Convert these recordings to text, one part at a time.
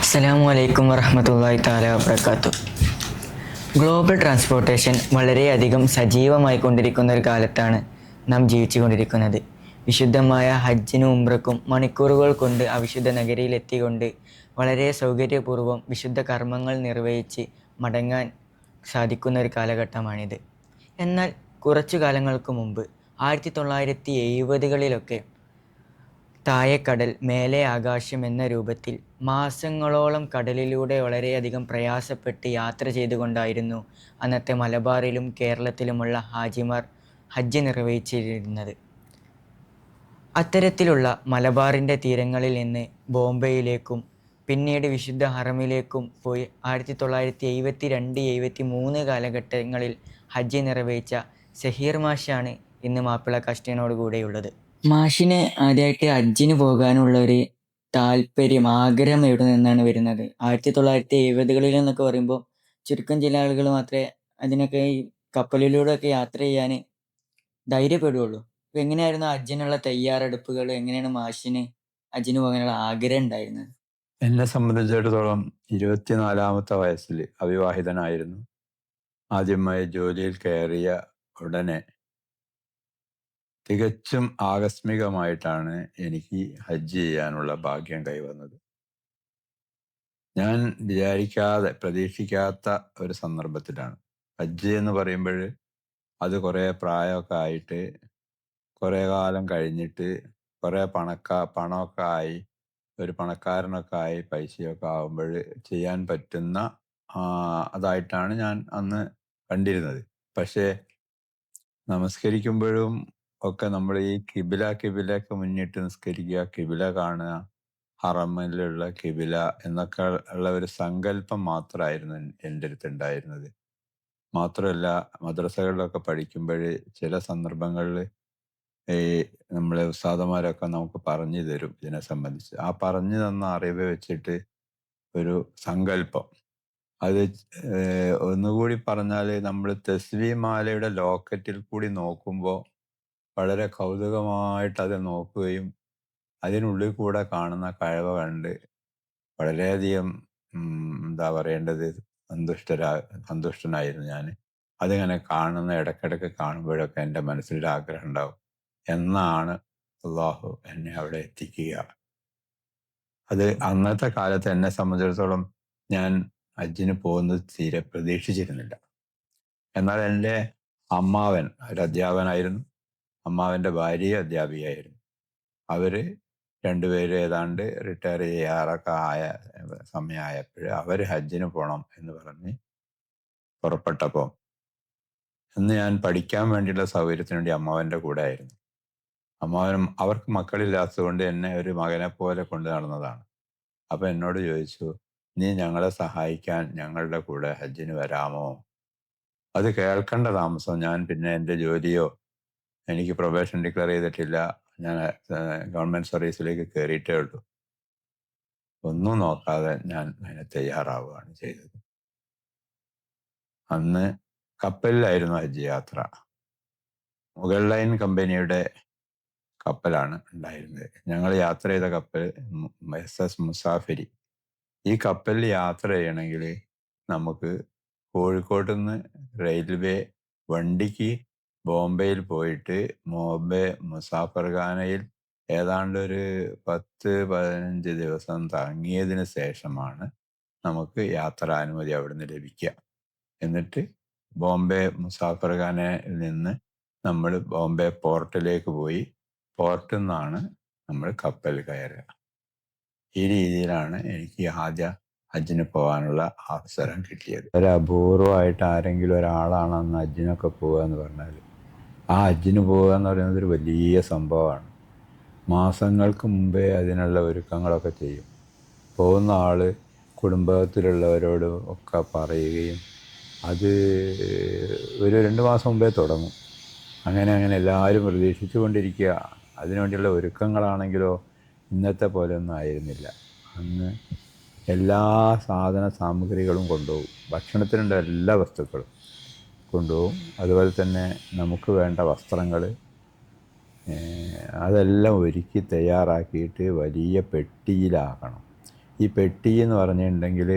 അസ്സലാമു അലൈക്കും വറഹ്മത്തുള്ളാഹി തആല വബറകാതുഹു. ഗ്ലോബൽ ട്രാൻസ്പോർട്ടേഷൻ വളരെയധികം സജീവമായി കൊണ്ടിരിക്കുന്ന ഒരു കാലത്താണ് നാം ജീവിച്ചു കൊണ്ടിരിക്കുന്നത്. വിശുദ്ധമായ ഹജ്ജിനും ഉംറക്കും മണിക്കൂറുകൾ കൊണ്ട് അവിശുദ്ധ നഗരിയിൽ എത്തിക്കൊണ്ട് വളരെ സൗകര്യപൂർവ്വം വിശുദ്ധ കർമ്മങ്ങൾ നിർവഹിച്ച് മടങ്ങാൻ സാധിക്കുന്ന ഒരു കാലഘട്ടമാണിത്. എന്നാൽ കുറച്ചു കാലങ്ങൾക്ക് മുമ്പ് 1970കളിലൊക്കെ താഴെക്കടൽ മേലെ ആകാശം എന്ന രൂപത്തിൽ മാസങ്ങളോളം കടലിലൂടെ വളരെയധികം പ്രയാസപ്പെട്ട് യാത്ര ചെയ്തുകൊണ്ടായിരുന്നു അന്നത്തെ മലബാറിലും കേരളത്തിലുമുള്ള ഹാജിമാർ ഹജ്ജ് നിർവഹിച്ചിരുന്നത്. അത്തരത്തിലുള്ള മലബാറിൻ്റെ തീരങ്ങളിൽ നിന്ന് ബോംബെയിലേക്കും പിന്നീട് വിശുദ്ധ ഹറമിലേക്കും പോയി 1972-73 കാലഘട്ടങ്ങളിൽ ഹജ്ജ് നിർവഹിച്ച സഹീർ മാഷാണ് ഇന്ന് മാപ്പിള കാസ്റ്റിനോട് കൂടെയുള്ളത്. മാഷിന് ആദ്യമായിട്ട് ഹജ്ജിന് പോകാനുള്ള ഒരു താല്പര്യം, ആഗ്രഹം എവിടെ നിന്നാണ് വരുന്നത്? 1970കളിൽ എന്നൊക്കെ പറയുമ്പോൾ ചുരുക്കം ചില ആളുകൾ മാത്രമേ അതിനൊക്കെ ഈ കപ്പലിലൂടെയൊക്കെ യാത്ര ചെയ്യാൻ ധൈര്യപ്പെടുകയുള്ളൂ. അപ്പോൾ എങ്ങനെയായിരുന്നു ഹജ്ജിനുള്ള തയ്യാറെടുപ്പുകൾ? എങ്ങനെയാണ് മാഷിന് ഹജ്ജിന് പോകാനുള്ള ആഗ്രഹം ഉണ്ടായിരുന്നത്? എന്നെ സംബന്ധിച്ചിടത്തോളം 24-ാമത്തെ വയസ്സിൽ അവിവാഹിതനായിരുന്നു. ആദ്യമായി ജോലിയിൽ കയറിയ ഉടനെ തികച്ചും ആകസ്മികമായിട്ടാണ് എനിക്ക് ഹജ്ജ് ചെയ്യാനുള്ള ഭാഗ്യം കൈവന്നത്. ഞാൻ പ്രതീക്ഷിക്കാത്ത ഒരു സന്ദർഭത്തിലാണ്. ഹജ്ജ് എന്ന് പറയുമ്പോൾ അത് കുറേ പ്രായമൊക്കെ ആയിട്ട്, കുറേ കാലം കഴിഞ്ഞിട്ട്, കുറേ പണമൊക്കെ ആയി, ഒരു പണക്കാരനൊക്കെ ആയി, പൈസയൊക്കെ ആകുമ്പോൾ ചെയ്യാൻ പറ്റുന്ന അതായിട്ടാണ് ഞാൻ അന്ന് കണ്ടിരുന്നത്. പക്ഷേ നമസ്കരിക്കുമ്പോഴും ഒക്കെ നമ്മൾ ഈ കിബിലക്ക് മുന്നിട്ട് നിസ്കരിക്കുക, കിബില കാണുക, ഹറമിലുള്ള കിബില എന്നൊക്കെ ഉള്ള ഒരു സങ്കല്പം മാത്രമായിരുന്നു എൻ്റെ അടുത്ത് ഉണ്ടായിരുന്നത്. മാത്രമല്ല, മദ്രസകളിലൊക്കെ പഠിക്കുമ്പോൾ ചില സന്ദർഭങ്ങളിൽ ഈ നമ്മളെ ഉസ്താദുമാരൊക്കെ നമുക്ക് പറഞ്ഞു തരും ഇതിനെ സംബന്ധിച്ച്. ആ പറഞ്ഞു തന്ന അറിവ് വെച്ചിട്ട് ഒരു സങ്കല്പം, അത് ഒന്നുകൂടി പറഞ്ഞാൽ നമ്മൾ തസ്ബീഹ് മാലയുടെ ലോക്കറ്റിൽ കൂടി നോക്കുമ്പോൾ വളരെ കൗതുകമായിട്ട് അത് നോക്കുകയും അതിനുള്ളിൽ കൂടെ കാണുന്ന കഴിവ കണ്ട് വളരെയധികം എന്താ പറയേണ്ടത്, സന്തുഷ്ടനായിരുന്നു ഞാൻ. അതിങ്ങനെ ഇടയ്ക്കിടയ്ക്ക് കാണുമ്പോഴൊക്കെ എൻ്റെ മനസ്സിലൊരു ആഗ്രഹം ഉണ്ടാവും, എന്നാണ് അള്ളാഹു എന്നെ അവിടെ എത്തിക്കുക. അത് അന്നത്തെ കാലത്ത് എന്നെ സംബന്ധിച്ചിടത്തോളം ഞാൻ ഹജ്ജിന് പോകുന്നത് തീരെ പ്രതീക്ഷിച്ചിരുന്നില്ല. എന്നാൽ എൻ്റെ അമ്മാവൻ ഒരു അധ്യാപകനായിരുന്നു. അമ്മാവൻ്റെ ഭാര്യ അധ്യാപികയായിരുന്നു. അവർ രണ്ടുപേരും ഏതാണ്ട് റിട്ടയർ ചെയ്യാറൊക്കെ ആയ സമയമായപ്പോൾ അവർ ഹജ്ജിന് പോകണം എന്ന് പറഞ്ഞ് പുറപ്പെട്ടപ്പോൾ അന്ന് ഞാൻ പഠിക്കാൻ വേണ്ടിയുള്ള സൗകര്യത്തിന് വേണ്ടി അമ്മാവൻ്റെ കൂടെ ആയിരുന്നു. അമ്മാവനും അവർക്ക് മക്കളില്ലാത്തതുകൊണ്ട് എന്നെ ഒരു മകനെ പോലെ കൊണ്ടു നടന്നതാണ്. അപ്പം എന്നോട് ചോദിച്ചു, നീ ഞങ്ങളെ സഹായിക്കാൻ ഞങ്ങളുടെ കൂടെ ഹജ്ജിന് വരാമോ? അത് കേൾക്കേണ്ട താമസം. ഞാൻ പിന്നെ എൻ്റെ ജോലിയോ, എനിക്ക് പ്രൊബേഷൻ ഡിക്ലെയർ ചെയ്തിട്ടില്ല, ഞാൻ ഗവൺമെൻറ് സർവീസിലേക്ക് കയറിയിട്ടേ ഉള്ളൂ. ഒന്നും നോക്കാതെ ഞാൻ അതിന് തയ്യാറാവുകയാണ് ചെയ്തത്. അന്ന് കപ്പലിലായിരുന്നു ഹജ്ജ് യാത്ര. മുഗൾ ലൈൻ കമ്പനിയുടെ കപ്പലാണ് ഉണ്ടായിരുന്നത്. ഞങ്ങൾ യാത്ര ചെയ്ത കപ്പൽ SS മുസാഫിരി. ഈ കപ്പലിൽ യാത്ര ചെയ്യണമെങ്കിൽ നമുക്ക് കോഴിക്കോട്ട് നിന്ന് റെയിൽവേ വണ്ടിക്ക് ബോംബെയിൽ പോയിട്ട് ബോംബെ മുസാഫർഖാനയിൽ ഏതാണ്ട് ഒരു 10-15 ദിവസം തങ്ങിയതിന് ശേഷമാണ് നമുക്ക് യാത്രാനുമതി അവിടുന്ന് ലഭിക്കുക. എന്നിട്ട് ബോംബെ മുസാഫർഖാനയിൽ നിന്ന് നമ്മൾ ബോംബെ പോർട്ടിലേക്ക് പോയി പോർട്ടിൽ നിന്നാണ് നമ്മൾ കപ്പൽ കയറുക. ഈ രീതിയിലാണ് എനിക്ക് ആദ്യ ഹജ്ജിന് പോകാനുള്ള അവസരം കിട്ടിയത്. ഒരു അപൂർവമായിട്ട് ആരെങ്കിലും ഒരാളാണ് അന്ന് ഹജ്ജിനൊക്കെ പോകുക എന്ന് പറഞ്ഞാൽ, ആ ഹജ്ജിന് പോകുക എന്ന് പറയുന്നത് ഒരു വലിയ സംഭവമാണ്. മാസങ്ങൾക്ക് മുമ്പേ അതിനുള്ള ഒരുക്കങ്ങളൊക്കെ ചെയ്യും. പോകുന്ന ആൾ കുടുംബത്തിലുള്ളവരോട് ഒക്കെ പറയുകയും അത് ഒരു 2 മാസം മുമ്പേ തുടങ്ങും. അങ്ങനെ എല്ലാവരും പ്രതീക്ഷിച്ചു കൊണ്ടിരിക്കുക. അതിനുവേണ്ടിയുള്ള ഒരുക്കങ്ങളാണെങ്കിലോ ഇന്നത്തെ പോലെ ഒന്നും ആയിരുന്നില്ല. അന്ന് എല്ലാ സാധന സാമഗ്രികളും കൊണ്ടുപോകും. ഭക്ഷണത്തിനുള്ള എല്ലാ വസ്തുക്കളും കൊണ്ടുപോകും. അതുപോലെ തന്നെ നമുക്ക് വേണ്ട വസ്ത്രങ്ങൾ അതെല്ലാം ഒരുക്കി തയ്യാറാക്കിയിട്ട് വലിയ പെട്ടിയിലാക്കണം. ഈ പെട്ടി എന്ന് പറഞ്ഞിട്ടുണ്ടെങ്കിൽ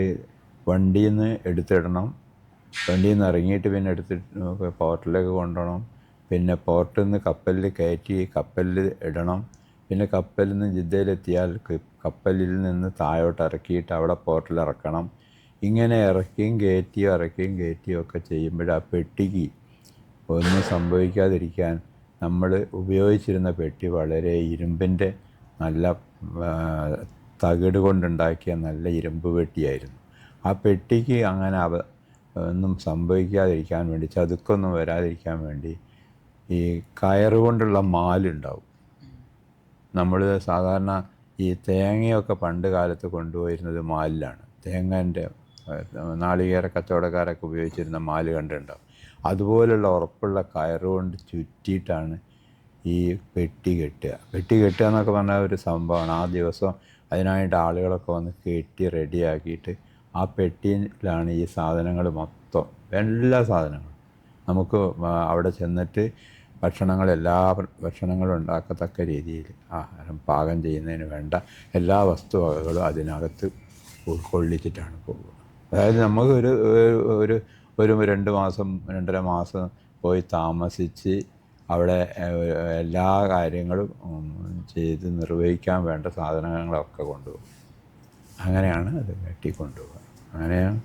വണ്ടിയിൽ നിന്ന് എടുത്തിടണം, വണ്ടിയിൽ നിന്ന് ഇറങ്ങിയിട്ട് പിന്നെ എടുത്തിട്ട് പോർട്ടിലേക്ക് കൊണ്ടുപോകണം, പിന്നെ പോർട്ടിൽ നിന്ന് കപ്പലിൽ കയറ്റി കപ്പലിൽ ഇടണം, പിന്നെ കപ്പലിൽ നിന്ന് ജിദ്ദയിലെത്തിയാൽ കപ്പലിൽ നിന്ന് താഴോട്ട് ഇറക്കിയിട്ട് അവിടെ പോർട്ടിൽ ഇറക്കണം. ഇങ്ങനെ ഇറക്കിയും കയറ്റിയും ഒക്കെ ചെയ്യുമ്പോൾ ആ പെട്ടിക്ക് ഒന്നും സംഭവിക്കാതിരിക്കാൻ നമ്മൾ ഉപയോഗിച്ചിരുന്ന പെട്ടി വളരെ ഇരുമ്പിൻ്റെ നല്ല തകിട് കൊണ്ടുണ്ടാക്കിയ നല്ല ഇരുമ്പ് പെട്ടിയായിരുന്നു. ആ പെട്ടിക്ക് അങ്ങനെ ഒന്നും സംഭവിക്കാതിരിക്കാൻ വേണ്ടി, ചതുക്കൊന്നും വരാതിരിക്കാൻ വേണ്ടി ഈ കയറ് കൊണ്ടുള്ള മാലുണ്ടാവും. നമ്മൾ സാധാരണ ഈ തേങ്ങയൊക്കെ പണ്ട് കാലത്ത് കൊണ്ടുപോയിരുന്നത് മാലിലാണ്. തേങ്ങൻ്റെ നാളികേര കച്ചവടക്കാരൊക്കെ ഉപയോഗിച്ചിരുന്ന മാല് കണ്ടിട്ടുണ്ടാവും. അതുപോലുള്ള ഉറപ്പുള്ള കയറ് കൊണ്ട് ചുറ്റിയിട്ടാണ് ഈ പെട്ടി കെട്ടുക എന്നൊക്കെ പറഞ്ഞാൽ ഒരു സംഭവമാണ്. ആ ദിവസം അതിനായിട്ട് ആളുകളൊക്കെ വന്ന് കെട്ടി റെഡിയാക്കിയിട്ട് ആ പെട്ടിയിലാണ് ഈ സാധനങ്ങൾ മൊത്തം, എല്ലാ സാധനങ്ങളും നമുക്ക് അവിടെ ചെന്നിട്ട് എല്ലാ ഭക്ഷണങ്ങളും ഉണ്ടാക്കത്തക്ക രീതിയിൽ ആഹാരം പാകം ചെയ്യുന്നതിന് വേണ്ട എല്ലാ വസ്തുവകകളും അതിനകത്ത് ഉൾക്കൊള്ളിച്ചിട്ടാണ് പോകുക. അതായത് നമുക്ക് ഒരു 2 മാസം 2.5 മാസം പോയി താമസിച്ച് അവിടെ എല്ലാ കാര്യങ്ങളും ചെയ്ത് നിർവഹിക്കാൻ വേണ്ട സാധനങ്ങളൊക്കെ കൊണ്ടുപോകും. അങ്ങനെയാണ് അത് കെട്ടിക്കൊണ്ടുപോകുക. അങ്ങനെയാണ്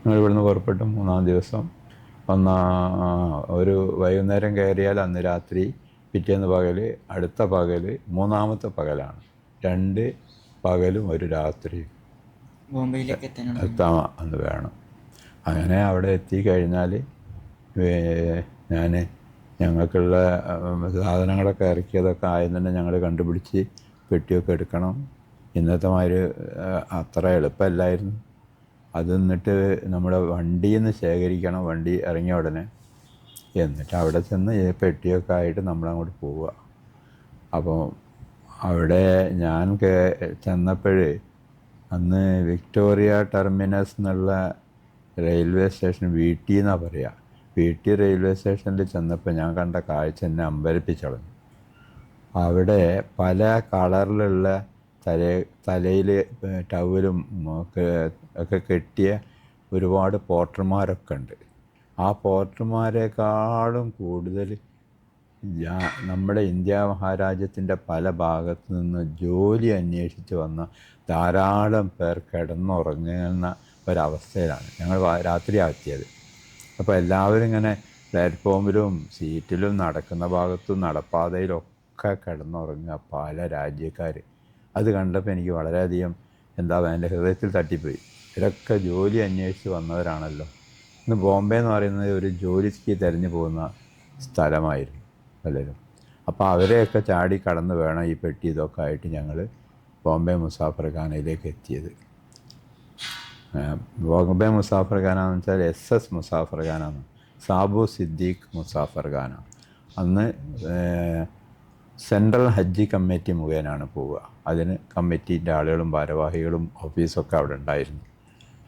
ഞങ്ങൾ ഇവിടുന്ന് പുറപ്പെട്ടു. 3-ാം ദിവസം ഒരു വൈകുന്നേരം കയറിയാൽ അന്ന് രാത്രി, പിറ്റേന്ന് പകൽ, അടുത്ത പകൽ, 3-ാമത്തെ പകലാണ്. 2 പകലും 1 രാത്രിയും ബോംബെയിലേക്ക് എത്താൻ അന്ന് വേണം. അങ്ങനെ അവിടെ എത്തിക്കഴിഞ്ഞാൽ ഞങ്ങൾക്കുള്ള സാധനങ്ങളൊക്കെ ഇറക്കിയതൊക്കെ ആദ്യം തന്നെ ഞങ്ങൾ കണ്ടുപിടിച്ച് പെട്ടിയൊക്കെ എടുക്കണം. ഇന്നത്തെ മാതിരി അത്ര എളുപ്പമല്ലായിരുന്നു. അത് എന്നിട്ട് നമ്മുടെ വണ്ടിയിൽ നിന്ന് ശേഖരിക്കണം, വണ്ടി ഇറങ്ങിയ ഉടനെ. എന്നിട്ട് അവിടെ ചെന്ന് ഈ പെട്ടിയൊക്കെ ആയിട്ട് നമ്മളങ്ങോട്ട് പോവുക. അപ്പോൾ അവിടെ ഞാൻ ചെന്നപ്പോൾ അന്ന് വിക്ടോറിയ ടെർമിനസ് എന്നുള്ള റെയിൽവേ സ്റ്റേഷൻ, വീട്ടി എന്നാണ് പറയുക. വീട്ടി റെയിൽവേ സ്റ്റേഷനിൽ ചെന്നപ്പോൾ ഞാൻ കണ്ട കാഴ്ച എന്നെ അമ്പരപ്പിച്ചളഞ്ഞു. അവിടെ പല കളറിലുള്ള തലയിൽ ടവലും ഒക്കെ കെട്ടിയ ഒരുപാട് പോർട്ടർമാരൊക്കെ ഉണ്ട്. ആ പോർട്ടർമാരെക്കാളും കൂടുതൽ നമ്മുടെ ഇന്ത്യ മഹാരാജ്യത്തിൻ്റെ പല ഭാഗത്തു നിന്ന് ജോലി അന്വേഷിച്ച് വന്ന ധാരാളം പേർ കിടന്നുറങ്ങുന്ന ഒരവസ്ഥയിലാണ് ഞങ്ങൾ രാത്രിയാണ് എത്തിയത്. അപ്പോൾ എല്ലാവരും ഇങ്ങനെ പ്ലാറ്റ്ഫോമിലും സീറ്റിലും നടക്കുന്ന ഭാഗത്തും നടപ്പാതയിലൊക്കെ കിടന്നുറങ്ങുക പല രാജ്യക്കാർ. അത് കണ്ടപ്പോൾ എനിക്ക് വളരെയധികം എൻ്റെ ഹൃദയത്തിൽ തട്ടിപ്പോയി. ഇവരൊക്കെ ജോലി അന്വേഷിച്ച് വന്നവരാണല്ലോ. ഇന്ന് ബോംബെ എന്ന് പറയുന്നത് ഒരു ജോലിക്ക് തിരഞ്ഞു പോകുന്ന സ്ഥലമായിരുന്നു പലരും. അപ്പോൾ അവരെയൊക്കെ ചാടി കടന്ന് വേണം ഈ പെട്ടി ഇതൊക്കെ ആയിട്ട് ഞങ്ങൾ ബോംബെ മുസാഫർഖാനയിലേക്ക് എത്തിയത്. ബോംബെ മുസാഫർഖാന എന്ന് വെച്ചാൽ SS മുസാഫർഖാന, സാബു സിദ്ദീഖ് മുസാഫർഖാന. അന്ന് സെൻട്രൽ ഹജ്ജ് കമ്മിറ്റി മുഖേനയാണ് പോവുക. അതിന് കമ്മിറ്റീൻ്റെ ആളുകളും ഭാരവാഹികളും ഓഫീസൊക്കെ അവിടെ ഉണ്ടായിരുന്നു.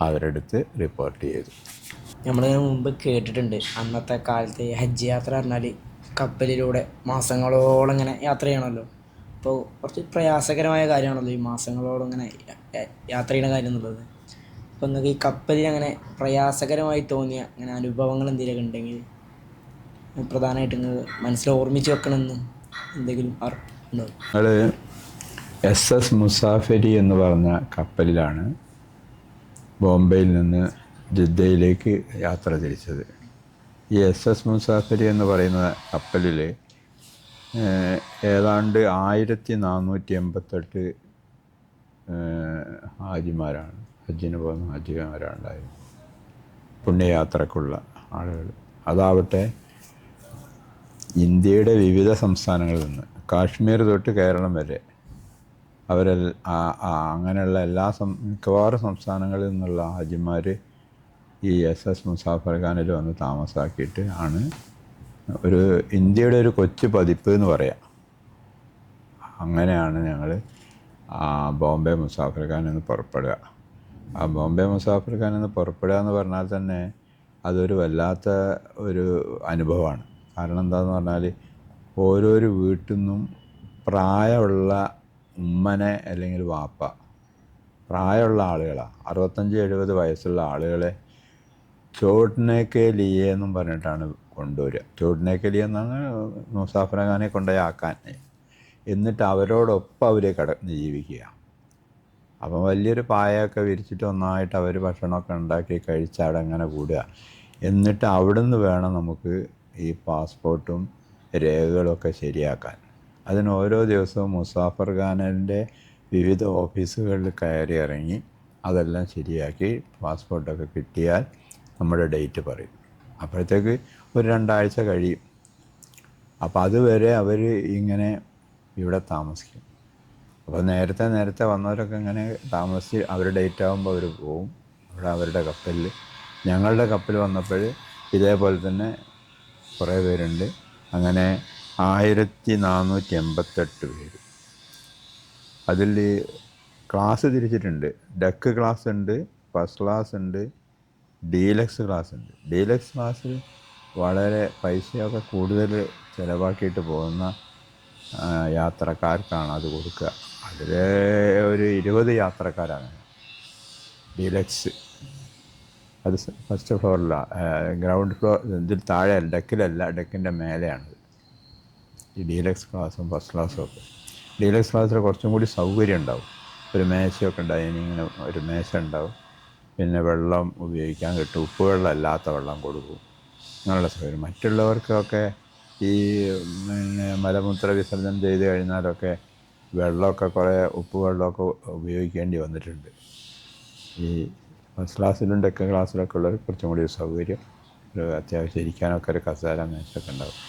അവരെടുത്ത് റിപ്പോർട്ട് ചെയ്തു. നമ്മളിതിന് മുമ്പ് കേട്ടിട്ടുണ്ട്, അന്നത്തെ കാലത്ത് ഹജ്ജ് യാത്ര പറഞ്ഞാൽ കപ്പലിലൂടെ മാസങ്ങളോളം ഇങ്ങനെ യാത്ര ചെയ്യണമല്ലോ. അപ്പോൾ കുറച്ച് പ്രയാസകരമായ കാര്യമാണല്ലോ ഈ മാസങ്ങളോളം ഇങ്ങനെ യാത്ര ചെയ്യുന്ന കാര്യം എന്നുള്ളത്. അപ്പോൾ നിങ്ങൾക്ക് ഈ കപ്പലിൽ അങ്ങനെ പ്രയാസകരമായി തോന്നിയ അങ്ങനെ അനുഭവങ്ങൾ എന്തെങ്കിലുമൊക്കെ ഉണ്ടെങ്കിൽ പ്രധാനമായിട്ട് നിങ്ങൾ മനസ്സിൽ ഓർമ്മിച്ച് വെക്കണമെന്ന് എന്തെങ്കിലും ഉണ്ടോ? ഞങ്ങൾ SS മുസാഫരി എന്ന് പറഞ്ഞ കപ്പലിലാണ് ബോംബെയിൽ നിന്ന് ജിദ്ദയിലേക്ക് യാത്ര തിരിച്ചത്. ഈ SS മുസാഫരി എന്ന് പറയുന്ന കപ്പലിൽ ഏതാണ്ട് 1488 ഹാജിമാരാണ്, ഹജ്ജിന് പോകുന്ന ഹാജിമാരുണ്ടായിരുന്നു, പുണ്യയാത്രക്കുള്ള ആളുകൾ. അതാവട്ടെ ഇന്ത്യയുടെ വിവിധ സംസ്ഥാനങ്ങളിൽ നിന്ന്, കാശ്മീർ തൊട്ട് കേരളം വരെ അങ്ങനെയുള്ള മിക്കവാറും സംസ്ഥാനങ്ങളിൽ നിന്നുള്ള ഹാജിമാർ ഈ SS മുസാഫർഖാനിൽ വന്ന് താമസാക്കിയിട്ട് ആണ് ഒരു ഇന്ത്യയുടെ ഒരു കൊച്ചു പതിപ്പ് എന്ന് പറയാം. അങ്ങനെയാണ് ഞങ്ങൾ ബോംബെ മുസാഫർഖാനിൽ നിന്ന് പുറപ്പെടുക. ആ ബോംബെ മുസാഫർഖാനിൽ നിന്ന് പുറപ്പെടുക എന്ന് പറഞ്ഞാൽ തന്നെ അതൊരു വല്ലാത്ത ഒരു അനുഭവമാണ്. കാരണം എന്താണെന്ന് പറഞ്ഞാൽ ഓരോരോ വീട്ടിൽ നിന്നും പ്രായമുള്ള ഉമ്മനെ അല്ലെങ്കിൽ വാപ്പ പ്രായമുള്ള ആളുകളാണ്, 65-70 വയസ്സുള്ള ആളുകളെ ചോട്നേക്കെ ലിയെ എന്നും പറഞ്ഞിട്ടാണ് കൊണ്ടുവരിക. ചോട്നേക്കെ ലിയ എന്നാണ് മുസാഫിർഖാനെ കൊണ്ടുപോയി ആക്കാൻ. എന്നിട്ട് അവരോടൊപ്പം അവർ ജീവിക്കുക. അപ്പം വലിയൊരു പായൊക്കെ വിരിച്ചിട്ട് ഒന്നായിട്ട് അവർ ഭക്ഷണമൊക്കെ ഉണ്ടാക്കി കഴിച്ച് അവിടെ അങ്ങനെ കൂടുക. എന്നിട്ട് അവിടെ നിന്ന് വേണം നമുക്ക് ഈ പാസ്പോർട്ടും രേഖകളൊക്കെ ശരിയാക്കാൻ. അതിന് ഓരോ ദിവസവും മുസാഫിർഖാനൻ്റെ വിവിധ ഓഫീസുകളിൽ കയറി ഇറങ്ങി അതെല്ലാം ശരിയാക്കി പാസ്പോർട്ടൊക്കെ കിട്ടിയാൽ നമ്മുടെ ഡേറ്റ് പറയും. അപ്പോഴത്തേക്ക് ഒരു 2 ആഴ്ച കഴിയും. അപ്പോൾ അതുവരെ അവർ ഇങ്ങനെ ഇവിടെ താമസിക്കും. അപ്പോൾ നേരത്തെ വന്നവരൊക്കെ ഇങ്ങനെ താമസിച്ച് അവർ ഡേറ്റ് ആകുമ്പോൾ അവർ പോവും അവിടെ അവരുടെ കപ്പലിൽ. ഞങ്ങളുടെ കപ്പൽ വന്നപ്പോൾ ഇതേപോലെ തന്നെ കുറേ പേരുണ്ട്. അങ്ങനെ 1488 പേര്. അതിൽ ക്ലാസ് തിരിച്ചിട്ടുണ്ട്. ഡെക്ക് ക്ലാസ് ഉണ്ട്, ഫസ്റ്റ് ക്ലാസ് ഉണ്ട്, ഡീലക്സ് ക്ലാസ് ഉണ്ട്. ഡീലക്സ് ക്ലാസ്സിൽ വളരെ പൈസയൊക്കെ കൂടുതൽ ചിലവാക്കിയിട്ട് പോകുന്ന യാത്രക്കാർക്കാണ് അത് കൊടുക്കുക. അതിൽ ഒരു 20 യാത്രക്കാരാണ് ഡീലക്സ്. അത് ഫസ്റ്റ് ഫ്ലോറിലാണ്, ഗ്രൗണ്ട് ഫ്ലോർ. ഇതിൽ താഴെ ഡെക്കിലല്ല, ഡെക്കിൻ്റെ മേലെയാണ് ഈ ഡീലക്സ് ക്ലാസ്സും ഫസ്റ്റ് ക്ലാസ്സും ഒക്കെ. ഡീലക്സ് ക്ലാസ്സിൽ കുറച്ചും കൂടി സൗകര്യം ഉണ്ടാവും. ഒരു മേശയൊക്കെ ഡൈനിങ്ങിന് ഒരു മേശ ഉണ്ടാവും. പിന്നെ വെള്ളം ഉപയോഗിക്കാൻ കിട്ടും, ഉപ്പ് വെള്ളം അല്ലാത്ത വെള്ളം കൊടുക്കും, അങ്ങനെയുള്ള സൗകര്യം. മറ്റുള്ളവർക്കൊക്കെ ഈ മലമൂത്ര വിസർജനം ചെയ്ത് കഴിഞ്ഞാലൊക്കെ വെള്ളമൊക്കെ കുറേ ഉപ്പ് വെള്ളമൊക്കെ ഉപയോഗിക്കേണ്ടി വന്നിട്ടുണ്ട്. ഈ ഫസ്റ്റ് ക്ലാസ്സിലും ഡെക്ക് ക്ലാസ്സിലൊക്കെ ഉള്ളവർ കുറച്ചും കൂടി സൗകര്യം, ഒരു അത്യാവശ്യം ഇരിക്കാനൊക്കെ ഒരു കസേര മേശയൊക്കെ ഉണ്ടാവും.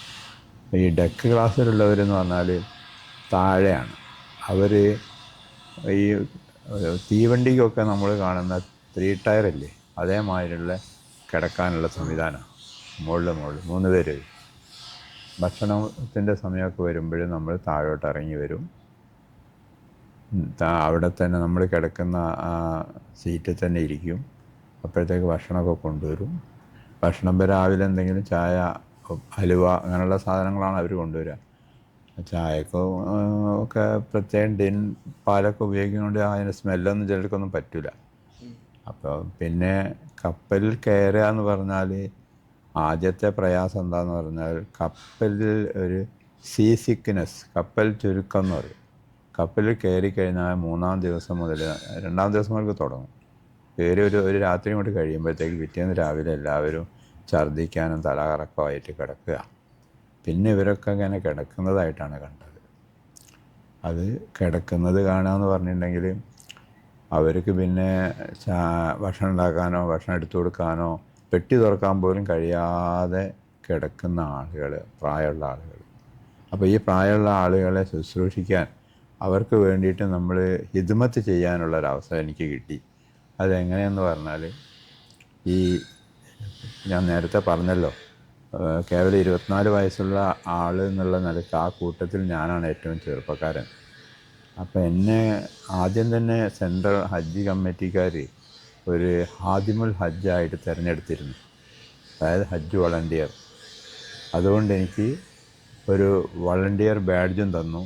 ഈ ഡെക്ക് ക്ലാസ്സിലുള്ളവരെന്ന് പറഞ്ഞാൽ താഴെയാണ്. അവർ ഈ തീവണ്ടിക്കൊക്കെ നമ്മൾ കാണുന്ന 3 ടയറില്ലേ, അതേമാതിരിയുള്ള കിടക്കാനുള്ള സംവിധാനമാണ്. മുകളിൽ 3 പേര്. ഭക്ഷണത്തിൻ്റെ സമയമൊക്കെ വരുമ്പോഴും നമ്മൾ താഴോട്ട് ഇറങ്ങി വരും. അവിടെ തന്നെ നമ്മൾ കിടക്കുന്ന സീറ്റിൽ തന്നെ ഇരിക്കും. അപ്പോഴത്തേക്ക് ഭക്ഷണമൊക്കെ കൊണ്ടുവരും. ഭക്ഷണം രാവിലെ എന്തെങ്കിലും ചായ, ഹലുവ അങ്ങനെയുള്ള സാധനങ്ങളാണ് അവർ കൊണ്ടുവരിക. ചായക്ക് ഒക്കെ പ്രത്യേകം പാലൊക്കെ ഉപയോഗിക്കുന്നതുകൊണ്ട് അതിന് സ്മെല്ലൊന്നും ചിലർക്കൊന്നും പറ്റില്ല. അപ്പോൾ പിന്നെ കപ്പലിൽ കയറുക എന്ന് പറഞ്ഞാൽ ആദ്യത്തെ പ്രയാസം എന്താണെന്ന് പറഞ്ഞാൽ കപ്പലിൽ ഒരു സീ സിക്നെസ്, കപ്പൽ ചുരുക്കം എന്ന് പറയും. കപ്പലിൽ കയറി കഴിഞ്ഞാൽ 3-ാം ദിവസം മുതൽ 2-ാം ദിവസം മുതൽ തുടങ്ങും. കയറി ഒരു രാത്രി കൊണ്ട് കഴിയുമ്പോഴത്തേക്ക് പിറ്റേന്ന് രാവിലെ എല്ലാവരും ഛർദ്ദിക്കാനും തലകറക്കമായിട്ട് കിടക്കുക. പിന്നെ ഇവരൊക്കെ ഇങ്ങനെ കിടക്കുന്നതായിട്ടാണ് കണ്ടത്. അത് കിടക്കുന്നത് കാണുകയെന്ന് പറഞ്ഞിട്ടുണ്ടെങ്കിൽ അവർക്ക് പിന്നെ ഭക്ഷണം ഉണ്ടാക്കാനോ ഭക്ഷണം എടുത്തു കൊടുക്കാനോ പെട്ടി തുറക്കാൻ പോലും കഴിയാതെ കിടക്കുന്ന ആളുകൾ, പ്രായമുള്ള ആളുകൾ. അപ്പോൾ ഈ പ്രായമുള്ള ആളുകളെ ശുശ്രൂഷിക്കാൻ അവർക്ക് വേണ്ടിയിട്ട് നമ്മൾ ഹിദ്മത്ത് ചെയ്യാനുള്ളൊരവസരം എനിക്ക് കിട്ടി. അതെങ്ങനെയെന്ന് പറഞ്ഞാൽ, ഈ ഞാൻ നേരത്തെ പറഞ്ഞല്ലോ, കേവലം 24 വയസ്സുള്ള ആൾ എന്നുള്ള നിലയ്ക്ക് ആ കൂട്ടത്തിൽ ഞാനാണ് ഏറ്റവും ചെറുപ്പക്കാരൻ. അപ്പോൾ എന്നെ ആദ്യം തന്നെ സെൻട്രൽ ഹജ്ജ് കമ്മിറ്റിക്കാർ ഒരു ഹാദിമുൽ ഹജ്ജായിട്ട് തിരഞ്ഞെടുത്തിരുന്നു, അതായത് ഹജ്ജ് വളണ്ടിയർ. അതുകൊണ്ട് എനിക്ക് ഒരു വളണ്ടിയർ ബാഡ്ജും തന്നു.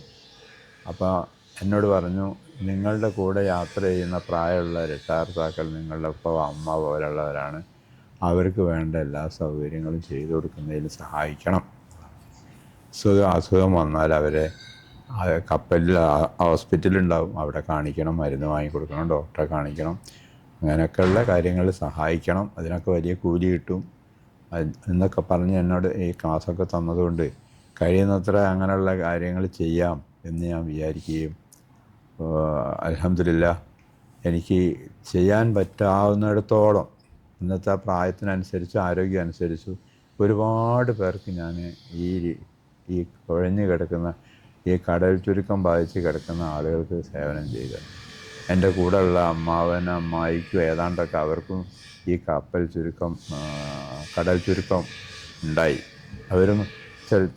അപ്പോൾ എന്നോട് പറഞ്ഞു, നിങ്ങളുടെ കൂടെ യാത്ര ചെയ്യുന്ന പ്രായമുള്ള രക്ഷാകർത്താക്കൾ നിങ്ങളുടെ ഒപ്പം അമ്മ പോലുള്ളവരാണ്, അവർക്ക് വേണ്ട എല്ലാ സൗകര്യങ്ങളും ചെയ്തു കൊടുക്കുന്നതിൽ സഹായിക്കണം. അസുഖം വന്നാൽ അവരെ കപ്പലിൽ ഹോസ്പിറ്റലുണ്ടാവും, അവിടെ കാണിക്കണം, മരുന്ന് വാങ്ങിക്കൊടുക്കണം, ഡോക്ടറെ കാണിക്കണം, അങ്ങനെയൊക്കെയുള്ള കാര്യങ്ങൾ സഹായിക്കണം. അതിനൊക്കെ വലിയ കൂലി കിട്ടും എന്നൊക്കെ പറഞ്ഞ് എന്നോട് ഈ ക്ലാസ്സൊക്കെ തന്നതുകൊണ്ട് കഴിയുന്നത്ര അങ്ങനെയുള്ള കാര്യങ്ങൾ ചെയ്യാം എന്ന് ഞാൻ വിചാരിക്കുകയും അൽഹംദുലില്ലാഹ് എനിക്ക് ചെയ്യാൻ പറ്റാവുന്നിടത്തോളം ഇന്നത്തെ പ്രായത്തിനനുസരിച്ച് ആരോഗ്യം അനുസരിച്ച് ഒരുപാട് പേർക്ക് ഞാൻ ഈ കുഴഞ്ഞു കിടക്കുന്ന ഈ കടൽ ചുരുക്കം ബാധിച്ച് കിടക്കുന്ന ആളുകൾക്ക് സേവനം ചെയ്തു. എൻ്റെ കൂടെയുള്ള അമ്മായിക്കും ഏതാണ്ടൊക്കെ അവർക്കും ഈ കടൽ ചുരുക്കം ഉണ്ടായി. അവരും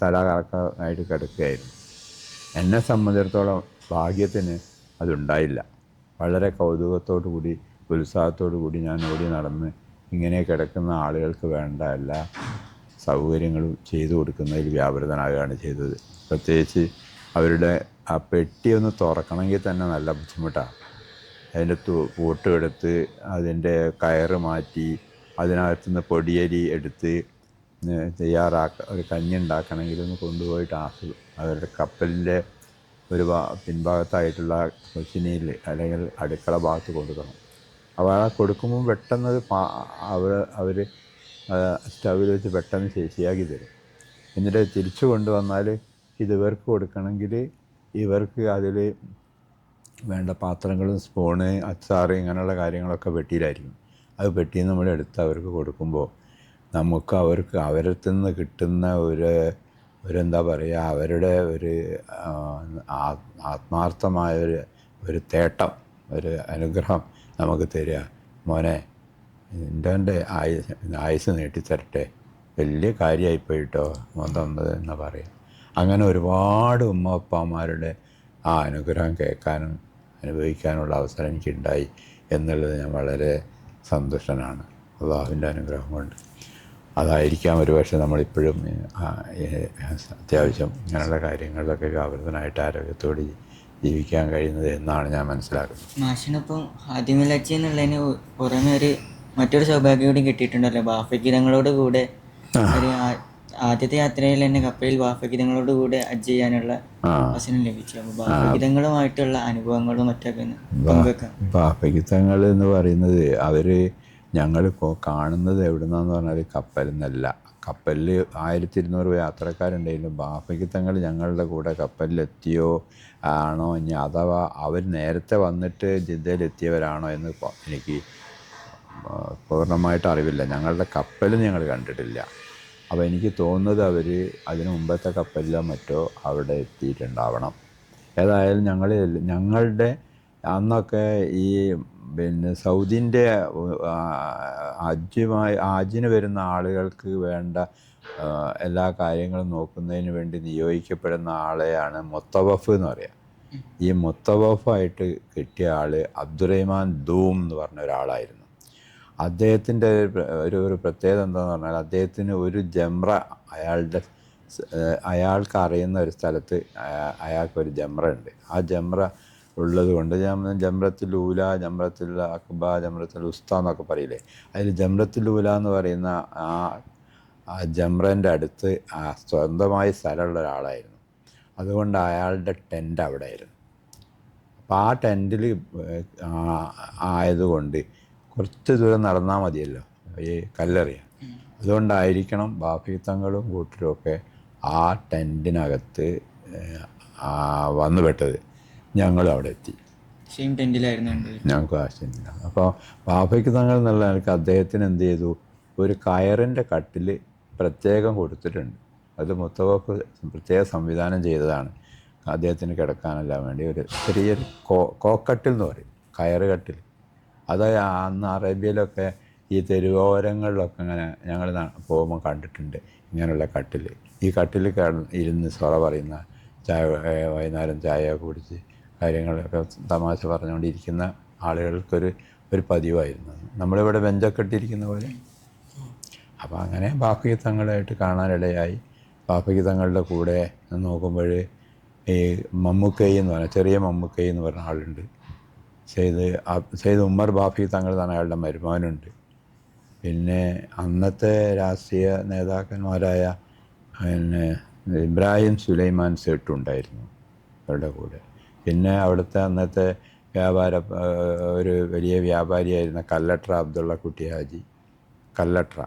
തലകറക്കമായിട്ട് കിടക്കുകയായിരുന്നു. എന്നെ സംബന്ധിച്ചിടത്തോളം ഭാഗ്യത്തിന് അതുണ്ടായില്ല. വളരെ കൗതുകത്തോടു കൂടി ഉത്സാഹത്തോടു കൂടി ഞാൻ ഓടി നടന്ന് ഇങ്ങനെ കിടക്കുന്ന ആളുകൾക്ക് വേണ്ട എല്ലാ സൗകര്യങ്ങളും ചെയ്തു കൊടുക്കുന്നതിൽ വ്യാപൃതനാകുകയാണ് ചെയ്തത്. പ്രത്യേകിച്ച് അവരുടെ ആ പെട്ടി ഒന്ന് തുറക്കണമെങ്കിൽ തന്നെ നല്ല ബുദ്ധിമുട്ടാണ്. അതിൻ്റെ പൂട്ടെടുത്ത് അതിൻ്റെ കയറ് മാറ്റി അതിനകത്തുനിന്ന് പൊടിയരി എടുത്ത് ഒരു കഞ്ഞി ഉണ്ടാക്കണമെങ്കിൽ ഒന്ന് കൊണ്ടുപോയിട്ട് അവരുടെ കപ്പലിൻ്റെ ഒരു പിൻഭാഗത്തായിട്ടുള്ള കൊച്ചിനിയിൽ അല്ലെങ്കിൽ അടുക്കള ഭാഗത്ത് കൊടുക്കണം. അപ്പോൾ ആ കൊടുക്കുമ്പോൾ പെട്ടെന്ന് അവർ സ്റ്റൗവിൽ വെച്ച് പെട്ടെന്ന് ശരിയാക്കി തരും. എന്നിട്ട് തിരിച്ചു കൊണ്ടുവന്നാൽ ഇവർക്ക് കൊടുക്കണമെങ്കിൽ ഇവർക്ക് അതിൽ വേണ്ട പാത്രങ്ങളും സ്പൂണ് അച്ചാറ് ഇങ്ങനെയുള്ള കാര്യങ്ങളൊക്കെ പെട്ടിയിലായിരിക്കും. അത് പെട്ടിയിൽ നമ്മൾ എടുത്ത് അവർക്ക് കൊടുക്കുമ്പോൾ നമുക്ക് അവരിൽ നിന്ന് കിട്ടുന്ന എന്താ പറയുക, അവരുടെ ഒരു ആത്മാർത്ഥമായ ഒരു തേട്ടം, ഒരു അനുഗ്രഹം നമുക്ക് തരിക. മോനെ എൻ്റെ ആയുസ് നീട്ടിത്തരട്ടെ, വലിയ കാര്യമായിപ്പോയിട്ടോ മോൻ തന്നത് എന്നാ പറയുക. അങ്ങനെ ഒരുപാട് ഉമ്മ അപ്പാമാരുടെ ആ അനുഗ്രഹം കേൾക്കാനും അനുഭവിക്കാനുള്ള അവസരം എനിക്കുണ്ടായി എന്നുള്ളത് ഞാൻ വളരെ സന്തുഷ്ടനാണ്. അള്ളാഹുവിൻ്റെ അനുഗ്രഹം കൊണ്ട് അതായിരിക്കാം ഒരുപക്ഷെ നമ്മളിപ്പോഴും അത്യാവശ്യം ഇങ്ങനെയുള്ള കാര്യങ്ങളിലൊക്കെ വ്യാപൃതനായിട്ട് ആരോഗ്യത്തോടെ ജീവിക്കാൻ കഴിയുന്നത് എന്നാണ് ഞാൻ മനസ്സിലാക്കുന്നത്. മാഷിനിപ്പം ഹാദിമുൽ ഹജ്ജ് എന്നുള്ളതിന് പുറമെ മറ്റൊരു സൗഭാഗ്യം കൂടി കിട്ടിയിട്ടുണ്ടല്ലോ, ബാഫഗീതങ്ങളോട് കൂടെ ഒരു ആദ്യത്തെ യാത്രയിൽ തന്നെ കപ്പലിൽ ബാഫഗീതങ്ങളോട് കൂടെ ഹജ്ജ് ചെയ്യാനുള്ള അവസരം ലഭിച്ചു. അപ്പോൾ ബാഫഗീതങ്ങളുമായിട്ടുള്ള അനുഭവങ്ങളും മറ്റൊക്കെ പങ്കുവെക്കാം. ബാഫഗീതങ്ങൾ എന്ന് പറയുന്നത് ഞങ്ങൾ കാണുന്നത് എവിടുന്നാന്ന് പറഞ്ഞാൽ കപ്പലിൽ നിന്നല്ല. കപ്പലിൽ 1200 യാത്രക്കാരുണ്ടെങ്കിലും ബാഫഗീതങ്ങൾ ഞങ്ങളുടെ കൂടെ കപ്പലിലെത്തിയോ ആണോ, ഇനി അഥവാ അവർ നേരത്തെ വന്നിട്ട് ജിദ്ദയിലെത്തിയവരാണോ എന്ന് എനിക്ക് പൂർണ്ണമായിട്ട് അറിവില്ല. ഞങ്ങളുടെ കപ്പൽ ഞങ്ങൾ കണ്ടിട്ടില്ല. അപ്പോൾ എനിക്ക് തോന്നുന്നത് അതിന് മുമ്പത്തെ കപ്പലിലോ മറ്റോ അവിടെ എത്തിയിട്ടുണ്ടാവണം. ഏതായാലും ഞങ്ങളുടെ അന്നൊക്കെ ഈ സൗദിൻ്റെ ഹജ്ജിന് വരുന്ന ആളുകൾക്ക് വേണ്ട എല്ലാ കാര്യങ്ങളും നോക്കുന്നതിന് വേണ്ടി നിയോഗിക്കപ്പെടുന്ന ആളെയാണ് മുത്തവഫ് എന്ന് പറയുക. ഈ മുത്തവഫായിട്ട് കിട്ടിയ ആൾ അബ്ദുറഹ്മാൻ ധൂം എന്ന് പറഞ്ഞ ഒരാളായിരുന്നു. അദ്ദേഹത്തിൻ്റെ ഒരു പ്രത്യേകത എന്താണെന്ന് പറഞ്ഞാൽ, അദ്ദേഹത്തിന് ഒരു ജംറ അയാൾക്ക് അറിയുന്ന ഒരു സ്ഥലത്ത് അയാൾക്കൊരു ജംറ ഉണ്ട്. ആ ജംറ ഉള്ളത് കൊണ്ട് ജംറത്തുൽ ഊല, ജംറത്തുൽ അഖബ, ജംറത്തുൽ ഉസ്ത എന്നൊക്കെ പറയില്ലേ, അതിൽ ജംറത്തുൽ ഊല എന്ന് പറയുന്ന ആ ജംറൻ്റെ അടുത്ത് സ്വന്തമായി സ്ഥലമുള്ള ഒരാളായിരുന്നു. അതുകൊണ്ട് അയാളുടെ ടെൻ്റ് അവിടെ ആയിരുന്നു. അപ്പോൾ ആ ടെൻറ്റിൽ ആയതുകൊണ്ട് കുറച്ച് ദൂരം നടന്നാൽ മതിയല്ലോ ഈ കല്ലെറിയ. അതുകൊണ്ടായിരിക്കണം ബാഫഗീതങ്ങളും കൂട്ടരുമൊക്കെ ആ ടെൻറ്റിനകത്ത് വന്നുപെട്ടത്. ഞങ്ങളും അവിടെ എത്തി. സെയിം ടെൻറ്റിലായിരുന്നു ഞങ്ങൾക്ക് ആശയമില്ല. അപ്പോൾ ബാഫഗീതങ്ങൾ എന്നുള്ള എനിക്ക് അദ്ദേഹത്തിന് എന്ത് ചെയ്തു, ഒരു കയറിൻ്റെ കട്ടിൽ പ്രത്യേകം കൊടുത്തിട്ടുണ്ട്. അത് മുത്തവഫ് പ്രത്യേക സംവിധാനം ചെയ്തതാണ് അദ്ദേഹത്തിന് കിടക്കാനെല്ലാം വേണ്ടി. ഒരു ചെറിയൊരു കോക്കട്ടിൽ എന്ന് പറയും, കയറ് കട്ടിൽ. അത് അന്ന് അറേബ്യയിലൊക്കെ ഈ തെരുവോരങ്ങളിലൊക്കെ ഇങ്ങനെ ഞങ്ങൾ പോകുമ്പോൾ കണ്ടിട്ടുണ്ട് ഇങ്ങനെയുള്ള കട്ടിൽ. ഈ കട്ടിൽ ഇരുന്ന് സൊറ പറയുന്ന, വൈകുന്നേരം ചായ കുടിച്ച് കാര്യങ്ങളൊക്കെ തമാശ പറഞ്ഞുകൊണ്ടിരിക്കുന്ന ആളുകൾക്കൊരു പതിവായിരുന്നു. നമ്മളിവിടെ ബെഞ്ചൊക്കെ ഇട്ടിരിക്കുന്ന പോലെ. അപ്പോൾ അങ്ങനെ ബാഫഗീതങ്ങളായിട്ട് കാണാനിടയായി. ബാഫഗീതങ്ങളുടെ കൂടെ നോക്കുമ്പോൾ ഈ മമ്മൂക്കൈ എന്ന് പറഞ്ഞാൽ, ചെറിയ മമ്മൂക്കൈ എന്ന് പറഞ്ഞ ആളുണ്ട്. സെയ്ദ് ഉമർ ബാഫഗീതങ്ങൾ എന്ന് പറഞ്ഞ അയാളുടെ മരുമകനുണ്ട്. പിന്നെ അന്നത്തെ രാഷ്ട്രീയ നേതാക്കന്മാരായ ഇബ്രാഹിം സുലൈമാൻ സേട്ടുണ്ടായിരുന്നു അവരുടെ കൂടെ. പിന്നെ അവിടുത്തെ അന്നത്തെ ഒരു വലിയ വ്യാപാരിയായിരുന്ന കല്ലട്ര അബ്ദുള്ള കുട്ടി ഹാജി കല്ലട്ര.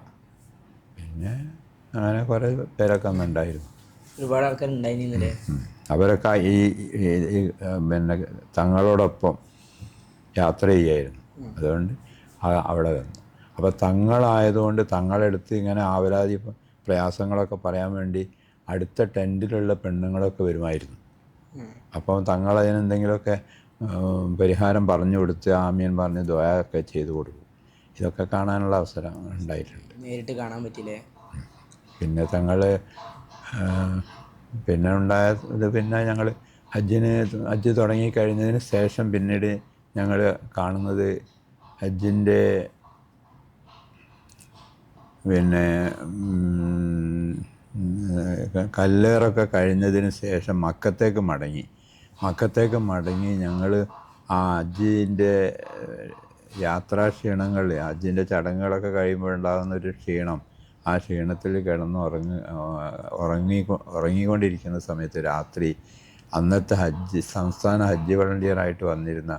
പിന്നെ അങ്ങനെ കുറേ പേരൊക്കെ അന്നുണ്ടായിരുന്നു. ഒരുപാട് ആൾക്കാരുണ്ടായിരുന്നു. അവരൊക്കെ ഈ തങ്ങളോടൊപ്പം യാത്ര ചെയ്യായിരുന്നു. അതുകൊണ്ട് അവിടെ വന്നു. അപ്പോൾ തങ്ങളായതുകൊണ്ട് തങ്ങളെടുത്ത് ഇങ്ങനെ ആവലാതി പ്രയാസങ്ങളൊക്കെ പറയാൻ വേണ്ടി അടുത്ത ടെൻറ്റിലുള്ള പെണ്ണുങ്ങളൊക്കെ വരുമായിരുന്നു. അപ്പം തങ്ങളതിനെന്തെങ്കിലുമൊക്കെ പരിഹാരം പറഞ്ഞു കൊടുത്ത് ആമീൻ പറഞ്ഞ് ദുആയൊക്കെ ചെയ്തു കൊടുക്കും. ഇതൊക്കെ കാണാനുള്ള അവസരം ഉണ്ടായിട്ടുണ്ട്. നേരിട്ട് കാണാൻ പറ്റില്ലേ? പിന്നെ പിന്നെ ഉണ്ടായത്, പിന്നെ ഞങ്ങൾ ഹജ്ജ് തുടങ്ങിക്കഴിഞ്ഞതിന് ശേഷം പിന്നീട് ഞങ്ങൾ കാണുന്നത് ഹജ്ജിൻ്റെ കല്ലേറൊക്കെ കഴിഞ്ഞതിന് ശേഷം മക്കത്തേക്ക് മടങ്ങി ഞങ്ങൾ ആ ഹജ്ജിൻ്റെ യാത്രാക്ഷീണങ്ങൾ, ഹജ്ജിൻ്റെ ചടങ്ങുകളൊക്കെ കഴിയുമ്പോഴുണ്ടാകുന്നൊരു ക്ഷീണം, ആ ക്ഷീണത്തിൽ ഉറങ്ങിക്കൊണ്ടിരിക്കുന്ന സമയത്ത് രാത്രി അന്നത്തെ സംസ്ഥാന ഹജ്ജ് വളണ്ടിയറായിട്ട് വന്നിരുന്ന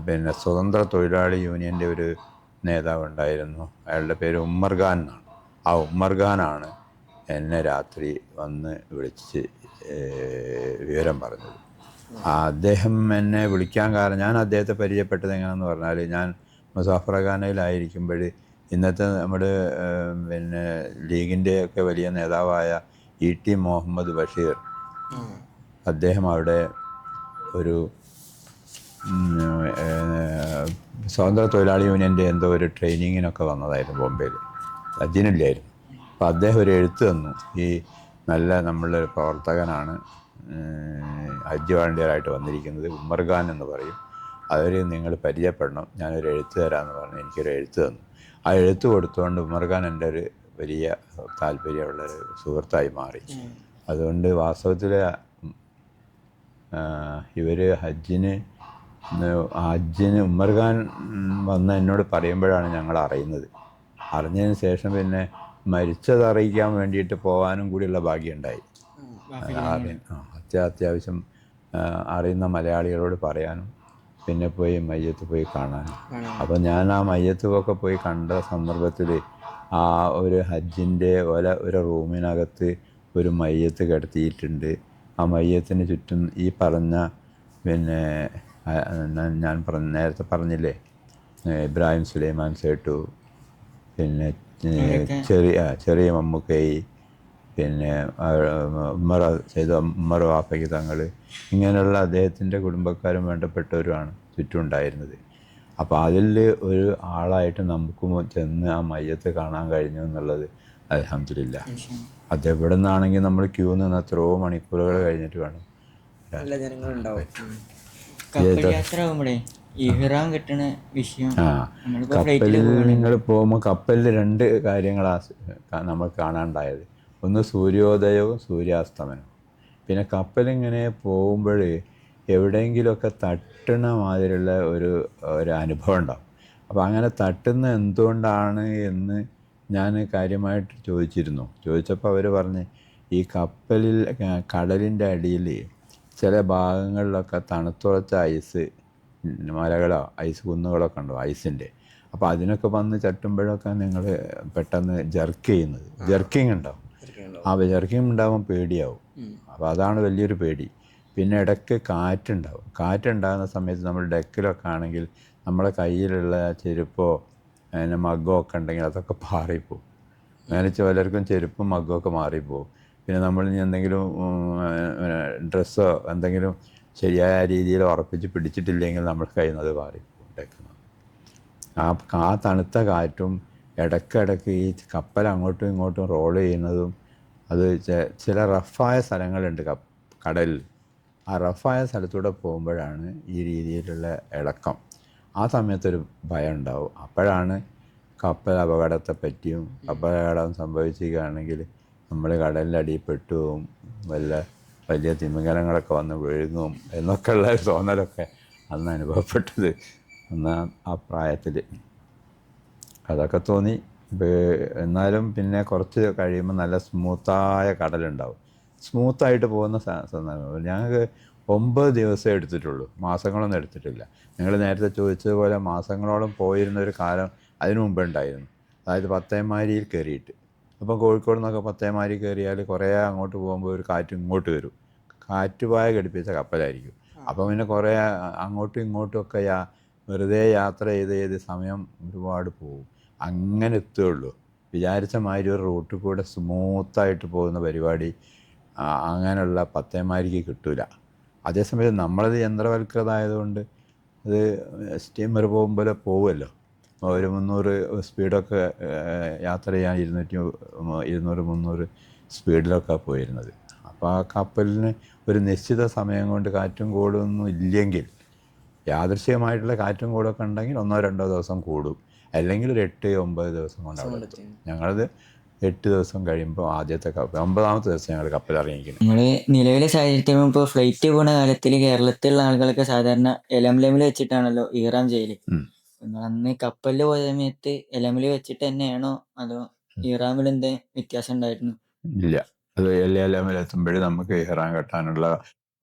പിന്നെ സ്വതന്ത്ര തൊഴിലാളി യൂണിയൻ്റെ ഒരു നേതാവ് ഉണ്ടായിരുന്നു. അയാളുടെ പേര് ഉമ്മർ ഖാൻ എന്നാണ്. ആ ഉമ്മർ ഖാനാണ് എന്നെ രാത്രി വന്ന് വിളിച്ച് വിവരം പറഞ്ഞത്. അദ്ദേഹം എന്നെ വിളിക്കാൻ കാരണം, ഞാൻ അദ്ദേഹത്തെ പരിചയപ്പെട്ടത് എങ്ങനെയെന്ന് പറഞ്ഞാൽ, ഞാൻ മുസാഫറഖാനയിലായിരിക്കുമ്പോൾ ഇന്നത്തെ നമ്മുടെ പിന്നെ ലീഗിൻ്റെയൊക്കെ വലിയ നേതാവായ ET മുഹമ്മദ് ബഷീർ, അദ്ദേഹം അവിടെ ഒരു സ്വതന്ത്ര തൊഴിലാളി യൂണിയൻ്റെ എന്തോ ഒരു ട്രെയിനിങ്ങിനൊക്കെ വന്നതായിരുന്നു ബോംബെയിൽ, ഹജ്ജിനില്ലായിരുന്നു. അപ്പോൾ അദ്ദേഹം ഒരു എഴുത്ത് തന്നു, ഈ നല്ല നമ്മളുടെ പ്രവർത്തകനാണ് ഹജ്ജ് വളണ്ടിയറായിട്ട് വന്നിരിക്കുന്നത്, ഉമ്മർ ഖാൻ എന്ന് പറയും, അവർ നിങ്ങൾ പരിചയപ്പെടണം, ഞാനൊരു എഴുത്ത് തരാമെന്ന് പറഞ്ഞ് എനിക്കൊരു എഴുത്ത് തന്നു. ആ എഴുത്ത് കൊടുത്തുകൊണ്ട് ഉമ്മർ ഖാൻ എൻ്റെ ഒരു വലിയ താല്പര്യമുള്ളൊരു സുഹൃത്തായി മാറി. അതുകൊണ്ട് വാസ്തവത്തിൽ ഇവർ ഹജ്ജിന് ഉമ്മർ ഖാൻ വന്ന് എന്നോട് പറയുമ്പോഴാണ് ഞങ്ങൾ അറിയുന്നത്. അറിഞ്ഞതിന് ശേഷം പിന്നെ മരിച്ചത് അറിയിക്കാൻ വേണ്ടിയിട്ട് പോകാനും കൂടിയുള്ള ഭാഗ്യമുണ്ടായി. അത്യാവശ്യം അറിയുന്ന മലയാളികളോട് പറയാനും പിന്നെ പോയി മയ്യത്ത് പോയി കാണാനും. അപ്പം ഞാൻ ആ മയ്യത്തുമൊക്കെ പോയി കണ്ട സന്ദർഭത്തിൽ ആ ഒരു ഹജ്ജിൻ്റെ ഒരു റൂമിനകത്ത് ഒരു മയ്യത്ത് കിടത്തിയിട്ടുണ്ട്. ആ മയ്യത്തിന് ചുറ്റും ഈ പറഞ്ഞ പിന്നെ ഞാൻ നേരത്തെ പറഞ്ഞില്ലേ, ഇബ്രാഹിം സുലൈമാൻ സേട്ടു, പിന്നെ ചെറിയ മമ്മൂക്കൈ, പിന്നെ ഉമ്മർ വാഫക്കി തങ്ങൾ, ഇങ്ങനെയുള്ള അദ്ദേഹത്തിൻ്റെ കുടുംബക്കാരും വേണ്ടപ്പെട്ടവരുമാണ് ചുറ്റുമുണ്ടായിരുന്നത്. അപ്പോൾ അതിൽ ഒരു ആളായിട്ട് നമുക്കും ചെന്ന് ആ മയ്യത്ത് കാണാൻ കഴിഞ്ഞു എന്നുള്ളത് അൽഹംദുലില്ലാ. അത് എവിടെ നിന്നാണെങ്കിൽ നമ്മൾ ക്യൂ നിന്ന് എത്രയോ മണിക്കൂറുകൾ കഴിഞ്ഞിട്ട് വേണം. കപ്പലിൽ നിങ്ങൾ പോകുമ്പോൾ കപ്പലിൽ രണ്ട് കാര്യങ്ങളാണ് നമ്മൾ കാണാനുണ്ടായത്. ഒന്ന് സൂര്യോദയവും സൂര്യാസ്തമനവും. പിന്നെ കപ്പലിങ്ങനെ പോകുമ്പോൾ എവിടെയെങ്കിലുമൊക്കെ തട്ടണ മാതിരിയുള്ള ഒരു അനുഭവം ഉണ്ടാവും. അപ്പോൾ അങ്ങനെ തട്ടുന്ന എന്തുകൊണ്ടാണ് എന്ന് ഞാൻ കാര്യമായിട്ട് ചോദിച്ചപ്പോൾ അവർ പറഞ്ഞ്, ഈ കപ്പലിൽ കടലിൻ്റെ അടിയിൽ ചില ഭാഗങ്ങളിലൊക്കെ തണുത്തുറച്ച ഐസ് മലകളോ ഐസ് കുന്നുകളൊക്കെ ഉണ്ടാവും ഐസിൻ്റെ. അപ്പോൾ അതിനൊക്കെ വന്ന് ചട്ടുമ്പോഴൊക്കെ നിങ്ങൾ പെട്ടെന്ന് ജർക്കിങ് ഉണ്ടാവും. ആ ജർക്കിങ് ഉണ്ടാകുമ്പോൾ പേടിയാവും. അപ്പോൾ അതാണ് വലിയൊരു പേടി. പിന്നെ ഇടയ്ക്ക് കാറ്റുണ്ടാകുന്ന സമയത്ത് നമ്മൾ ഡെക്കിലൊക്കെ ആണെങ്കിൽ നമ്മളെ കയ്യിലുള്ള ചെരുപ്പോ അതിന് മഗ്ഗോ ഒക്കെ ഉണ്ടെങ്കിൽ അതൊക്കെ മാറിപ്പോവും. അങ്ങനെ പലർക്കും ചെരുപ്പും മഗ്ഗോ ഒക്കെ മാറിപ്പോവും. പിന്നെ നമ്മൾ എന്തെങ്കിലും ഡ്രസ്സോ എന്തെങ്കിലും ശരിയായ രീതിയിൽ ഉറപ്പിച്ച് പിടിച്ചിട്ടില്ലെങ്കിൽ നമ്മൾ കയ്യിൽ നിന്ന് അത് മാറിപ്പോവും ഡെക്കിൽ. ആ തണുത്ത കാറ്റും ഇടയ്ക്കിടയ്ക്ക് ഈ കപ്പൽ അങ്ങോട്ടും ഇങ്ങോട്ടും റോൾ ചെയ്യുന്നതും, അത് ചില റഫായ സ്ഥലങ്ങളുണ്ട് കടലിൽ. ആ റഫായ സ്ഥലത്തൂടെ പോകുമ്പോഴാണ് ഈ രീതിയിലുള്ള ഇളക്കം. ആ സമയത്തൊരു ഭയം ഉണ്ടാവും. അപ്പോഴാണ് കപ്പൽ അപകടത്തെ പറ്റിയും അപകടം സംഭവിക്കുകയാണെങ്കിൽ നമ്മൾ കടലിൻ്റെ അടിയിൽ പെട്ടുപോകും, വലിയ തിമിംഗലങ്ങളൊക്കെ വന്ന് വിഴുങ്ങും എന്നൊക്കെയുള്ള തോന്നലൊക്കെ അന്ന് അനുഭവപ്പെട്ടത്. അന്ന് ആ പ്രായത്തിൽ അതൊക്കെ തോന്നി. എന്നാലും പിന്നെ കുറച്ച് കഴിയുമ്പോൾ നല്ല സ്മൂത്തായ കടലുണ്ടാവും. സ്മൂത്തായിട്ട് പോകുന്ന സന്ദർഭം. ഞങ്ങൾക്ക് 9 ദിവസമേ എടുത്തിട്ടുള്ളൂ, മാസങ്ങളൊന്നും എടുത്തിട്ടില്ല. നിങ്ങൾ നേരത്തെ ചോദിച്ചതുപോലെ മാസങ്ങളോളം പോയിരുന്നൊരു കാലം അതിനു മുമ്പ് ഉണ്ടായിരുന്നു. അതായത് പത്തേമാരിയിൽ കയറിയിട്ട്. അപ്പം കോഴിക്കോട് നിന്നൊക്കെ പത്തേമാരി കയറിയാൽ കുറേ അങ്ങോട്ട് പോകുമ്പോൾ ഒരു കാറ്റ് ഇങ്ങോട്ട് വരും. കാറ്റുപായ ഘടിപ്പിച്ച കപ്പലായിരിക്കും. അപ്പം പിന്നെ കുറേ അങ്ങോട്ടും ഇങ്ങോട്ടുമൊക്കെ വെറുതെ യാത്ര ചെയ്ത് സമയം ഒരുപാട് പോകും. അങ്ങനെ എത്തുകയുള്ളൂ. വിചാരിച്ച മാതിരി ഒരു റൂട്ടിൽ കൂടെ സ്മൂത്തായിട്ട് പോകുന്ന പരിപാടി അങ്ങനെയുള്ള പത്തേമാരിക്ക് കിട്ടില്ല. അതേസമയം നമ്മളത് യന്ത്രവൽകൃതമായതുകൊണ്ട് അത് സ്റ്റീമർ പോകുമ്പോൾ പോവുമല്ലോ. ഒരു 300 സ്പീഡൊക്കെ യാത്ര ചെയ്യാൻ 200-300 സ്പീഡിലൊക്കെ പോയിരുന്നത്. അപ്പോൾ ആ കപ്പലിന് ഒരു നിശ്ചിത സമയം കൊണ്ട് കാറ്റും കോടൊന്നും ഇല്ലെങ്കിൽ, യാദൃശ്ചികമായിട്ടുള്ള കാറ്റും കോടൊക്കെ ഉണ്ടെങ്കിൽ 1-2 ദിവസം കൂടും, അല്ലെങ്കിൽ ഒരു 8-9 ദിവസം കൊണ്ട് അവിടെ എത്തും. ഞങ്ങളത് 8 ദിവസം കഴിയുമ്പോൾ ആദ്യത്തെ 9ാമത്തെ ദിവസം ഞങ്ങൾ കപ്പൽ ഇറങ്ങിയിരിക്കുന്നത്. നിങ്ങൾ നിലവിലെ സാഹചര്യത്തിൽ ഇപ്പോൾ ഫ്ലൈറ്റ് പോകുന്ന കാലത്തിൽ കേരളത്തിലുള്ള ആളുകളൊക്കെ സാധാരണ എലംലെമിൽ വെച്ചിട്ടാണല്ലോ ഇഹ്റാം ചെയ്യല്. നിങ്ങൾ അന്ന് കപ്പലിൽ പോയ സമയത്ത് എലമിൽ വെച്ചിട്ട് തന്നെയാണോ അതോ ഇഹ്റാമിൽ എന്തേ വ്യത്യാസം ഉണ്ടായിരുന്നു? ഇല്ല, അത് എത്തുമ്പോഴേ നമുക്ക് ഇഹ്റാം കെട്ടാനുള്ള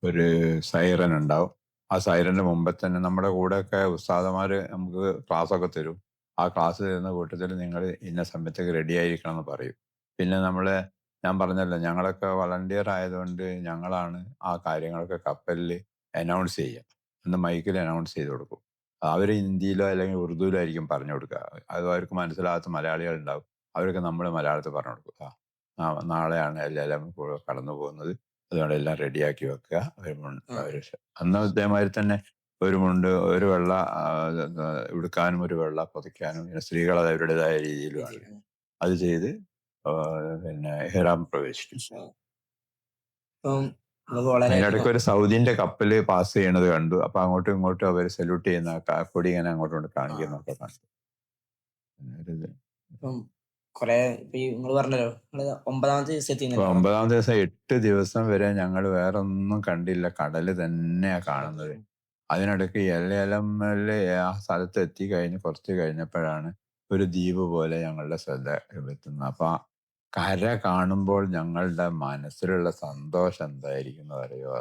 ഒരു സൈറൻ ഉണ്ടാവും. ആ സൈറന്റെ മുമ്പേ തന്നെ നമ്മുടെ കൂടെയൊക്കെ ഉസ്താദന്മാർ നമുക്ക് ക്ലാസ്സൊക്കെ തരും. ആ ക്ലാസ് തരുന്ന കൂട്ടത്തിൽ നിങ്ങൾ ഇന്ന സമയത്തേക്ക് റെഡി ആയിരിക്കണം എന്ന് പറയും. പിന്നെ ഞാൻ പറഞ്ഞല്ലോ, ഞങ്ങളൊക്കെ വളണ്ടിയർ ആയതുകൊണ്ട് ഞങ്ങളാണ് ആ കാര്യങ്ങളൊക്കെ കപ്പലിൽ അനൗൺസ് ചെയ്യുക. അന്ന് മൈക്കിൽ അനൗൺസ് ചെയ്ത് കൊടുക്കും. അവർ ഹിന്ദിയിലോ അല്ലെങ്കിൽ ഉറുദുവിലോ ആയിരിക്കും പറഞ്ഞു കൊടുക്കുക. അത് അവർക്ക് മനസ്സിലാകാത്ത മലയാളികൾ ഉണ്ടാവും. അവർക്ക് നമ്മൾ മലയാളത്തിൽ പറഞ്ഞു കൊടുക്കുക. നാളെയാണ് എല്ലാം കടന്നു പോകുന്നത്, അതുകൊണ്ട് എല്ലാം റെഡിയാക്കി വെക്കുക. അന്ന് ഇതേമാതിരി തന്നെ ഒരു മുണ്ട്, ഒരു വെള്ള ഉടുക്കാനും ഒരു വെള്ള പുതയ്ക്കാനും, സ്ത്രീകൾ അത് അവരുടേതായ രീതിയിലുമാണ് അത് ചെയ്ത് പിന്നെ ഇഹ്റാം പ്രവേശിക്കും. അതിനിടയ്ക്ക് ഒരു സൗദിന്റെ കപ്പല് പാസ് ചെയ്യണത് കണ്ടു. അപ്പൊ അങ്ങോട്ടും ഇങ്ങോട്ടും അവർ സല്യൂട്ട് ചെയ്യുന്ന കൊടി ഇങ്ങനെ അങ്ങോട്ടും ഇങ്ങോട്ട് കാണിക്കുന്നൊക്കെ കണ്ടു. നിങ്ങൾ പറഞ്ഞല്ലോ 9ാമത്തെ ദിവസം 9ാം ദിവസം 8 ദിവസം വരെ ഞങ്ങൾ വേറെ ഒന്നും കണ്ടില്ല, കടല് തന്നെയാ കാണുന്നത്. അതിനിടയ്ക്ക് എല്ലമല് ആ സ്ഥലത്ത് എത്തി കഴിഞ്ഞ് കുറച്ച് കഴിഞ്ഞപ്പോഴാണ് ഒരു ദ്വീപ് പോലെ ഞങ്ങളുടെ ശ്രദ്ധ എത്തുന്നത്. അപ്പൊ കര കാണുമ്പോൾ ഞങ്ങളുടെ മനസ്സിലുള്ള സന്തോഷം എന്തായിരിക്കും അറിയോ?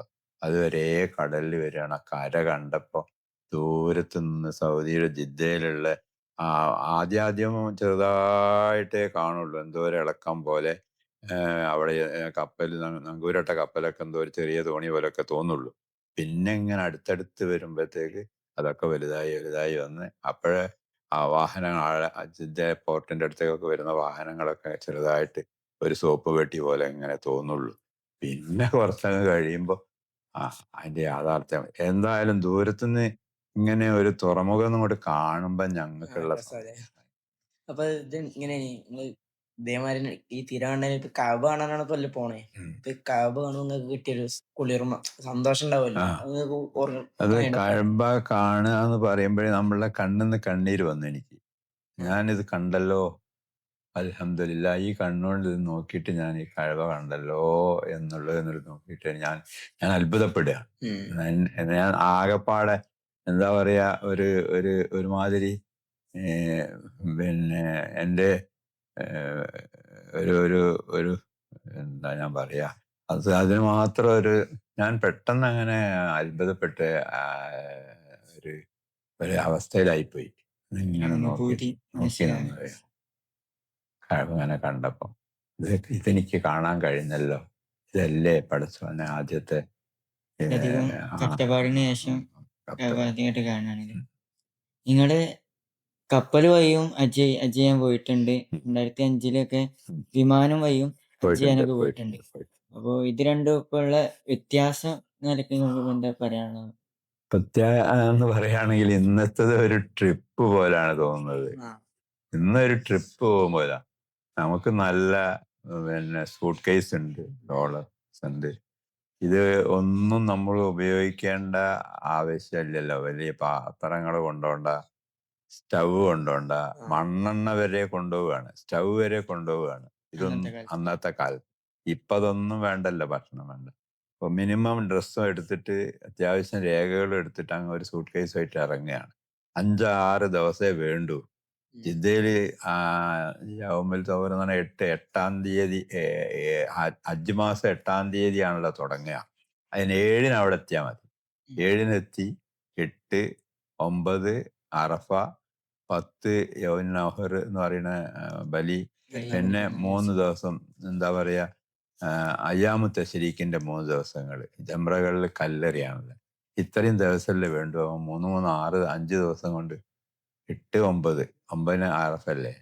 അതുവരെ കടലിൽ വരികയാണ്. ആ കര കണ്ടപ്പോ ദൂരത്ത് നിന്ന് സൗദിയുടെ ജിദ്ദയിലുള്ള ആദ്യം ചെറുതായിട്ടേ കാണുള്ളൂ, എന്തോ ഒരു ഇളക്കം പോലെ. അവിടെ കപ്പൽ, നങ്കൂരട്ട കപ്പലൊക്കെ എന്തോ ഒരു ചെറിയ തോണി പോലെയൊക്കെ തോന്നുള്ളൂ. പിന്നെ ഇങ്ങനെ അടുത്തടുത്ത് വരുമ്പോഴത്തേക്ക് അതൊക്കെ വലുതായി വലുതായി വന്ന് അപ്പോഴേ ആ വാഹനങ്ങൾ ജിദ്ദ പോർട്ടിന്റെ അടുത്തേക്കൊക്കെ വരുന്ന വാഹനങ്ങളൊക്കെ ചെറുതായിട്ട് ഒരു സോപ്പ് പെട്ടി പോലെ ഇങ്ങനെ തോന്നുള്ളൂ. പിന്നെ കുറച്ചങ്ങ് കഴിയുമ്പോൾ അതിന്റെ യാഥാർത്ഥ്യം എന്തായാലും ദൂരത്തുനിന്ന് ഇങ്ങനെ ഒരു തുറമുഖം ഇങ്ങോട്ട് കാണുമ്പോ ഞങ്ങൾക്കുള്ള അപ്പൊ ഇത് ഇങ്ങനെ ഇതേമാതിരി ഈ തിരാവണ്ണ കഅബ കാണാനാണ് ഇപ്പൊ പോണേ. കഅബ കാണുമ്പോൾ കിട്ടിയൊരു കുളിർമ, സന്തോഷം ഉണ്ടാവുമല്ലോ. അത് കഅബ കാണുക എന്ന് പറയുമ്പോഴേ നമ്മളുടെ കണ്ണിന്ന് കണ്ണീര് വന്നു എനിക്ക്. ഞാനിത് കണ്ടല്ലോ, അൽഹംദുലില്ലാ, ഈ കണ്ണുകൊണ്ട് ഇത് നോക്കിയിട്ട് ഞാൻ ഈ കഅബ കണ്ടല്ലോ എന്നുള്ളത് നോക്കിയിട്ട് ഞാൻ അത്ഭുതപ്പെടുക. ഞാൻ ആകെപ്പാടെ എന്താ പറയാ, ഒരുമാതിരി പിന്നെ എൻ്റെ ഒരു എന്താ ഞാൻ പറയാ, അതിന് മാത്രം ഞാൻ പെട്ടെന്ന് അങ്ങനെ അത്ഭുതപ്പെട്ട് ഒരു അവസ്ഥയിലായിപ്പോയി. ഇങ്ങനെ നോക്കി അങ്ങനെ കണ്ടപ്പോ ഇതെനിക്ക് കാണാൻ കഴിഞ്ഞല്ലോ, ഇതല്ലേ പടച്ചോനെ ആദ്യത്തെ കഷ്ടപ്പാടിന് ശേഷം കാണാനില്ല. നിങ്ങള് കപ്പൽ വഴിയും ഹജ്ജ് ചെയ്യാൻ പോയിട്ടുണ്ട്. 2005 വിമാനം വഴിയും ഹജ്ജ് ചെയ്യാനൊക്കെ പോയിട്ടുണ്ട്. അപ്പൊ ഇത് രണ്ടും ഇപ്പൊ ഉള്ള വ്യത്യാസം നിലയ്ക്ക് നിങ്ങൾക്ക് എന്താ പറയാനുള്ളത്? എന്ന് പറയുകയാണെങ്കിൽ ഇന്നത്തത് ഒരു ട്രിപ്പ് പോലാണ് തോന്നുന്നത്. ഇന്നൊരു ട്രിപ്പ് പോകുമ്പോഴാ നമുക്ക് നല്ല പിന്നെ സൂട്ട് കേസ് ഉണ്ട്, ഡോളേഴ്സ് ഉണ്ട്. ഇത് ഒന്നും നമ്മൾ ഉപയോഗിക്കേണ്ട ആവശ്യമില്ലല്ലോ. വലിയ പാത്രങ്ങൾ കൊണ്ടുപോണ്ട, സ്റ്റൗ കൊണ്ടുപോണ്ട, മണ്ണെണ്ണ വരെ കൊണ്ടുപോവുകയാണ്, സ്റ്റൗ വരെ കൊണ്ടുപോവുകയാണ്. ഇതൊന്നും അന്നത്തെ കാലത്ത്. ഇപ്പൊ അതൊന്നും വേണ്ടല്ലോ, ഭക്ഷണം വേണ്ട. അപ്പോൾ മിനിമം ഡ്രസ്സും എടുത്തിട്ട് അത്യാവശ്യം രേഖകളും എടുത്തിട്ട് അങ്ങ് ഒരു സൂട്ട് കേസുമായിട്ട് ഇറങ്ങുകയാണ്. 5-6 ദിവസമേ വേണ്ടൂ. ജിദ്ദയില് യൗമുൽ തൗർ എന്ന് പറഞ്ഞാൽ 8-8 തീയതി, ഹജ്ജ് മാസം 8 തീയതിയാണല്ലോ തുടങ്ങുക. അതിന് 7 അവിടെ എത്തിയാൽ മതി. 7 എത്തി 8, 9 അറഫ, 10 യൗമുൻ നഹർ എന്ന് പറയുന്ന ബലി, പിന്നെ 3 ദിവസം എന്താ പറയാ അയ്യാമു തശ്രീക്കിന്റെ 3 ദിവസങ്ങൾ ജംറകളിൽ കല്ലെറിയാണല്ലോ. ഇത്രയും ദിവസമല്ലേ വേണ്ടു. 3, 6, 5 ദിവസം കൊണ്ട് 8, 9, 9 അറഫല്ലേ,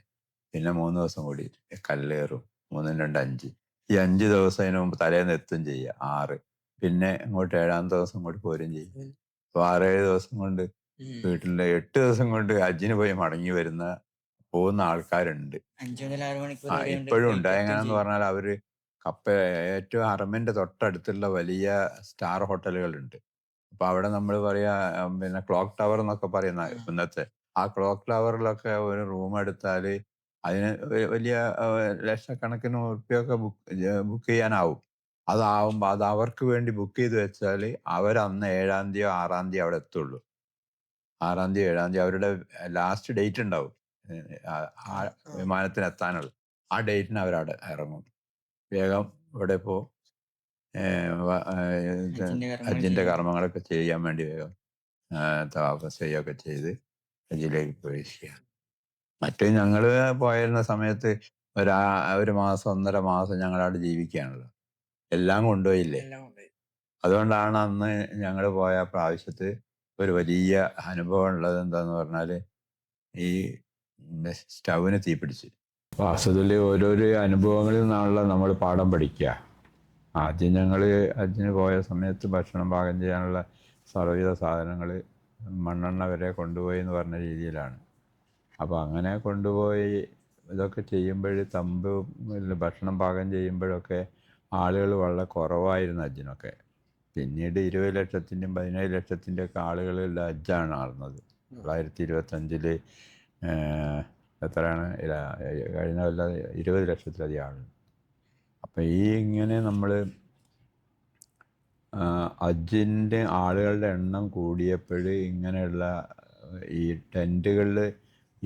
പിന്നെ 3 ദിവസം കൂടി കല്ലേറും. 3, 2, 5. ഈ 5 ദിവസം അതിന് മുമ്പ് തലേന്ന് എത്തും ചെയ്യുക, 6. പിന്നെ ഇങ്ങോട്ട് 7ാമത്തെ ദിവസം ഇങ്ങോട്ട് പോരും ചെയ്യും. അപ്പൊ 6-7 ദിവസം കൊണ്ട് വീട്ടിലെ 8 ദിവസം കൊണ്ട് ഹജ്ജിന് പോയി മടങ്ങി പോകുന്ന ആൾക്കാരുണ്ട്. 5 മുതൽ 6 മണിക്കൂർ ഇപ്പോഴും ഉണ്ട്. എങ്ങനെയാന്ന് പറഞ്ഞാൽ അവര് ഏറ്റവും ഹറമിന്റെ തൊട്ടടുത്തുള്ള വലിയ സ്റ്റാർ ഹോട്ടലുകളുണ്ട്. അപ്പൊ അവിടെ നമ്മൾ പറയാ പിന്നെ ക്ലോക്ക് ടവർ എന്നൊക്കെ പറയുന്ന ഇന്നത്തെ ആ ക്ലോക്ക് ടവറിലൊക്കെ ഒരു റൂം എടുത്താല് അതിന് വലിയ ലക്ഷക്കണക്കിന് ഉറുപ്പ്യൊക്കെ ബുക്ക് ചെയ്യാനാവും. അതാവുമ്പോൾ അത് അവർക്ക് വേണ്ടി ബുക്ക് ചെയ്ത് വെച്ചാൽ അവരന്ന് 7-ാം തീയതിയോ 6-ാം തീയതി അവിടെ എത്തുള്ളൂ. 6-ാം തീയതി 7-ാം തീയതി അവരുടെ ലാസ്റ്റ് ഡേറ്റ് ഉണ്ടാവും ആ വിമാനത്തിന് എത്താനുള്ളത്. ആ ഡേറ്റിന് അവരവിടെ ഇറങ്ങും. വേഗം ഇവിടെ ഇപ്പോൾ ഹജ്ജിൻ്റെ കർമ്മങ്ങളൊക്കെ ചെയ്യാൻ വേണ്ടി വേഗം തവാഫ് ചെയ്യുകയൊക്കെ ചെയ്ത് ഹജ്ജിലേക്ക് പ്രവേശിക്കുക. മറ്റേ ഞങ്ങൾ പോയിരുന്ന സമയത്ത് ഒരു മാസം 1.5 മാസം ഞങ്ങളവിടെ ജീവിക്കുകയാണല്ലോ. എല്ലാം കൊണ്ടുപോയില്ലേ. അതുകൊണ്ടാണ് അന്ന് ഞങ്ങൾ പോയ പ്രാവശ്യത്ത് ഒരു വലിയ അനുഭവം ഉള്ളത് എന്താന്ന് പറഞ്ഞാൽ ഈ സ്റ്റൗവിന് തീപിടിച്ച്. വാസ്തവത്തിൽ ഓരോരോ അനുഭവങ്ങളിൽ നിന്നാണല്ലോ നമ്മൾ പാഠം പഠിക്കുക. ആദ്യം ഞങ്ങൾ ഹജ്ജിന് പോയ സമയത്ത് ഭക്ഷണം പാകം ചെയ്യാനുള്ള സർവ്വവിധ സാധനങ്ങൾ മണ്ണെണ്ണ വരെ കൊണ്ടുപോയി എന്ന് പറഞ്ഞ രീതിയിലാണ്. അപ്പോൾ അങ്ങനെ കൊണ്ടുപോയി ഇതൊക്കെ ചെയ്യുമ്പോൾ ഭക്ഷണം പാകം ചെയ്യുമ്പോഴൊക്കെ ആളുകൾ വളരെ കുറവായിരുന്നു ഹജ്ജിനൊക്കെ. പിന്നീട് 20 ലക്ഷത്തിൻ്റെയും 17 ലക്ഷത്തിൻ്റെ ഒക്കെ ആളുകളുടെ ഹജ്ജാണ് നടന്നത്. 2025 എത്രയാണ് കഴിഞ്ഞ കൊല്ലം 20 ലക്ഷത്തിലധികം ആളുകൾ. അപ്പം ഇങ്ങനെ നമ്മൾ ഹജ്ജിൻ്റെ ആളുകളുടെ എണ്ണം കൂടിയപ്പോൾ ഇങ്ങനെയുള്ള ഈ ടെൻറ്റുകളിൽ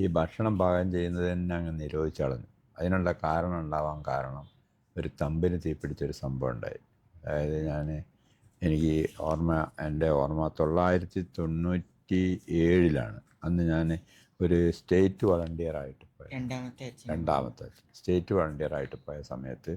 ഈ ഭക്ഷണം പാകം ചെയ്യുന്നത് തന്നെ അങ്ങ് നിരോധിച്ചു കളഞ്ഞു. അതിനുള്ള കാരണം ഒരു തമ്പിന് തീപിടിച്ചൊരു സംഭവം ഉണ്ടായി. അതായത് എനിക്ക് എൻ്റെ ഓർമ്മ 1997 അന്ന് ഞാൻ ഒരു സ്റ്റേറ്റ് വളണ്ടിയറായിട്ട് പോയ രണ്ടാമത്തെ സ്റ്റേറ്റ് വളണ്ടിയറായിട്ട് പോയ സമയത്ത്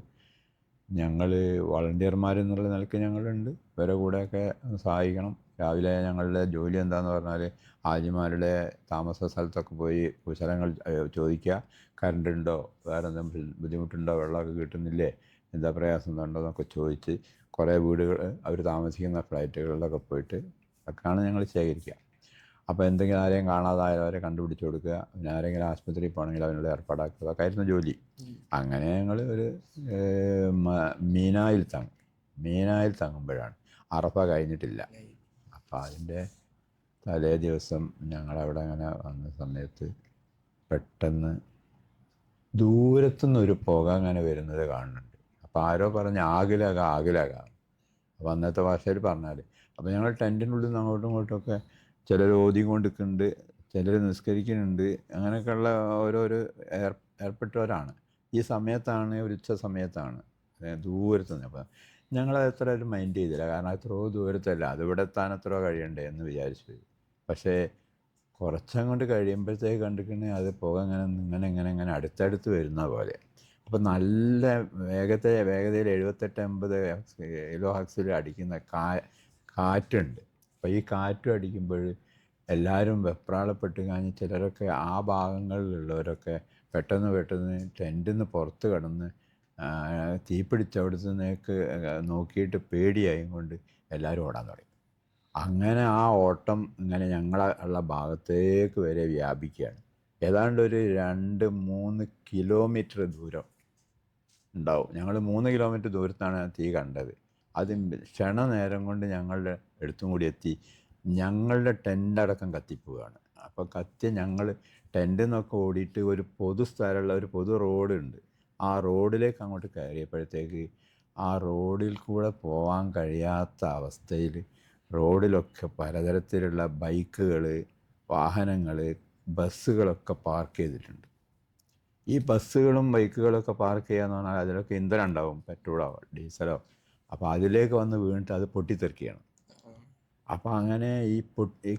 ഞങ്ങൾ വളണ്ടിയർമാരെന്നുള്ള നിലയ്ക്ക് ഞങ്ങളുണ്ട്. ഇവരെ കൂടെയൊക്കെ സഹായിക്കണം. രാവിലെ ഞങ്ങളുടെ ജോലി എന്താണെന്ന് പറഞ്ഞാൽ ഹാജിമാരുടെ താമസ സ്ഥലത്തൊക്കെ പോയി കുശലങ്ങൾ ചോദിക്കുക. കറണ്ട് ഉണ്ടോ, വേറെ എന്തെങ്കിലും ബുദ്ധിമുട്ടുണ്ടോ, വെള്ളമൊക്കെ കിട്ടുന്നില്ലേ, എന്താ പ്രയാസം ഉണ്ടോ എന്നൊക്കെ ചോദിച്ച് കുറേ വീടുകൾ അവർ താമസിക്കുന്ന ഫ്ലാറ്റുകളിലൊക്കെ പോയിട്ട് ഒക്കെയാണ് ഞങ്ങൾ ശേഖരിക്കുക. അപ്പോൾ എന്തെങ്കിലും ആരെയും കാണാതായാലും അവരെ കണ്ടുപിടിച്ച് കൊടുക്കുക. പിന്നെ ആരെങ്കിലും ആശുപത്രിയിൽ പോകണമെങ്കിൽ അതിനുള്ള ഏർപ്പാടാക്കുക. അതൊക്കെ ആയിരുന്നു ജോലി. അങ്ങനെ ഞങ്ങൾ ഒരു മീനായിൽ തങ്ങുമ്പോഴാണ്, അറഫ കഴിഞ്ഞിട്ടില്ല. അപ്പോൾ അതിൻ്റെ തലേ ദിവസം ഞങ്ങളവിടെ അങ്ങനെ വന്ന സമയത്ത് പെട്ടെന്ന് ദൂരത്തുനിന്നൊരു പുക അങ്ങനെ വരുന്നത് കാണുന്നുണ്ട്. അപ്പോൾ ആരോ പറഞ്ഞ് ആകിലാകാം. അപ്പോൾ അന്നത്തെ ഭാഷയിൽ പറഞ്ഞാൽ, അപ്പോൾ ഞങ്ങൾ ടെൻറ്റിനുള്ളിൽ നിന്ന് അങ്ങോട്ടും ഇങ്ങോട്ടുമൊക്കെ ചിലർ ഓതിക്കൊണ്ടിരിക്കുന്നുണ്ട്, ചിലർ നിസ്കരിക്കുന്നുണ്ട്. അങ്ങനെയൊക്കെയുള്ള ഓരോരോ ഏർപ്പെട്ടവരാണ്. ഈ സമയത്താണ് ഒരു ഉച്ച സമയത്താണ് ദൂരത്തുനിന്ന്. അപ്പം ഞങ്ങളത് എത്ര ഒരു മൈൻഡ് ചെയ്തില്ല. കാരണം എത്രയോ ദൂരത്തല്ല, അതിവിടെ എത്താൻ എത്രയോ കഴിയണ്ടേ എന്ന് വിചാരിച്ചു. പക്ഷേ കുറച്ചങ്ങോട്ട് കഴിയുമ്പോഴത്തേക്ക് കണ്ടിട്ടുണ്ടെങ്കിൽ അത് പുക ഇങ്ങനെ അടുത്തടുത്ത് വരുന്ന പോലെ. അപ്പോൾ നല്ല വേഗതയിൽ 78-80 കിലോ ഹെർട്സിൽ അടിക്കുന്ന കാറ്റുണ്ട്. അപ്പോൾ ഈ കാറ്റും അടിക്കുമ്പോൾ എല്ലാവരും വെപ്രാളപ്പെട്ട് കഴിഞ്ഞ് ചിലരൊക്കെ ആ ഭാഗങ്ങളിലുള്ളവരൊക്കെ പെട്ടെന്ന് ടെൻറ്റിൽ നിന്ന് പുറത്ത് കടന്ന് തീപിടിച്ച് അവിടുത്തെ നിന്നേക്ക് നോക്കിയിട്ട് പേടിയായും കൊണ്ട് എല്ലാവരും ഓടാൻ തുടങ്ങി. അങ്ങനെ ആ ഓട്ടം ഇങ്ങനെ ഞങ്ങളുള്ള ഭാഗത്തേക്ക് വരെ വ്യാപിക്കുകയാണ്. ഏതാണ്ട് ഒരു 2-3 കിലോമീറ്റർ ദൂരം ഉണ്ടാവും. ഞങ്ങൾ 3 കിലോമീറ്റർ ദൂരത്താണ് തീ കണ്ടത്. അത് ക്ഷണനേരം കൊണ്ട് ഞങ്ങളുടെ അടുത്തും കൂടി എത്തി. ഞങ്ങളുടെ ടെൻ്റടക്കം കത്തിപ്പോവുകയാണ്. അപ്പോൾ ഞങ്ങൾ ടെൻറ്റിൽ നിന്നൊക്കെ ഓടിയിട്ട് ഒരു സ്ഥലമുള്ള ഒരു പൊതു റോഡുണ്ട്. ആ റോഡിലേക്ക് അങ്ങോട്ട് കയറിയപ്പോഴത്തേക്ക് ആ റോഡിൽ കൂടെ പോകാൻ കഴിയാത്ത അവസ്ഥയിൽ റോഡിലൊക്കെ പലതരത്തിലുള്ള ബൈക്കുകൾ, വാഹനങ്ങൾ, ബസ്സുകളൊക്കെ പാർക്ക് ചെയ്തിട്ടുണ്ട്. ഈ ബസ്സുകളും ബൈക്കുകളൊക്കെ പാർക്ക് ചെയ്യാന്ന് പറഞ്ഞാൽ അതിലൊക്കെ ഇന്ധനം ഉണ്ടാവും, പെട്രോളോ ഡീസലോ. അപ്പോൾ അതിലേക്ക് വന്ന് വീണിട്ട് അത് പൊട്ടിത്തെറിക്കുകയാണ്. അപ്പോൾ അങ്ങനെ ഈ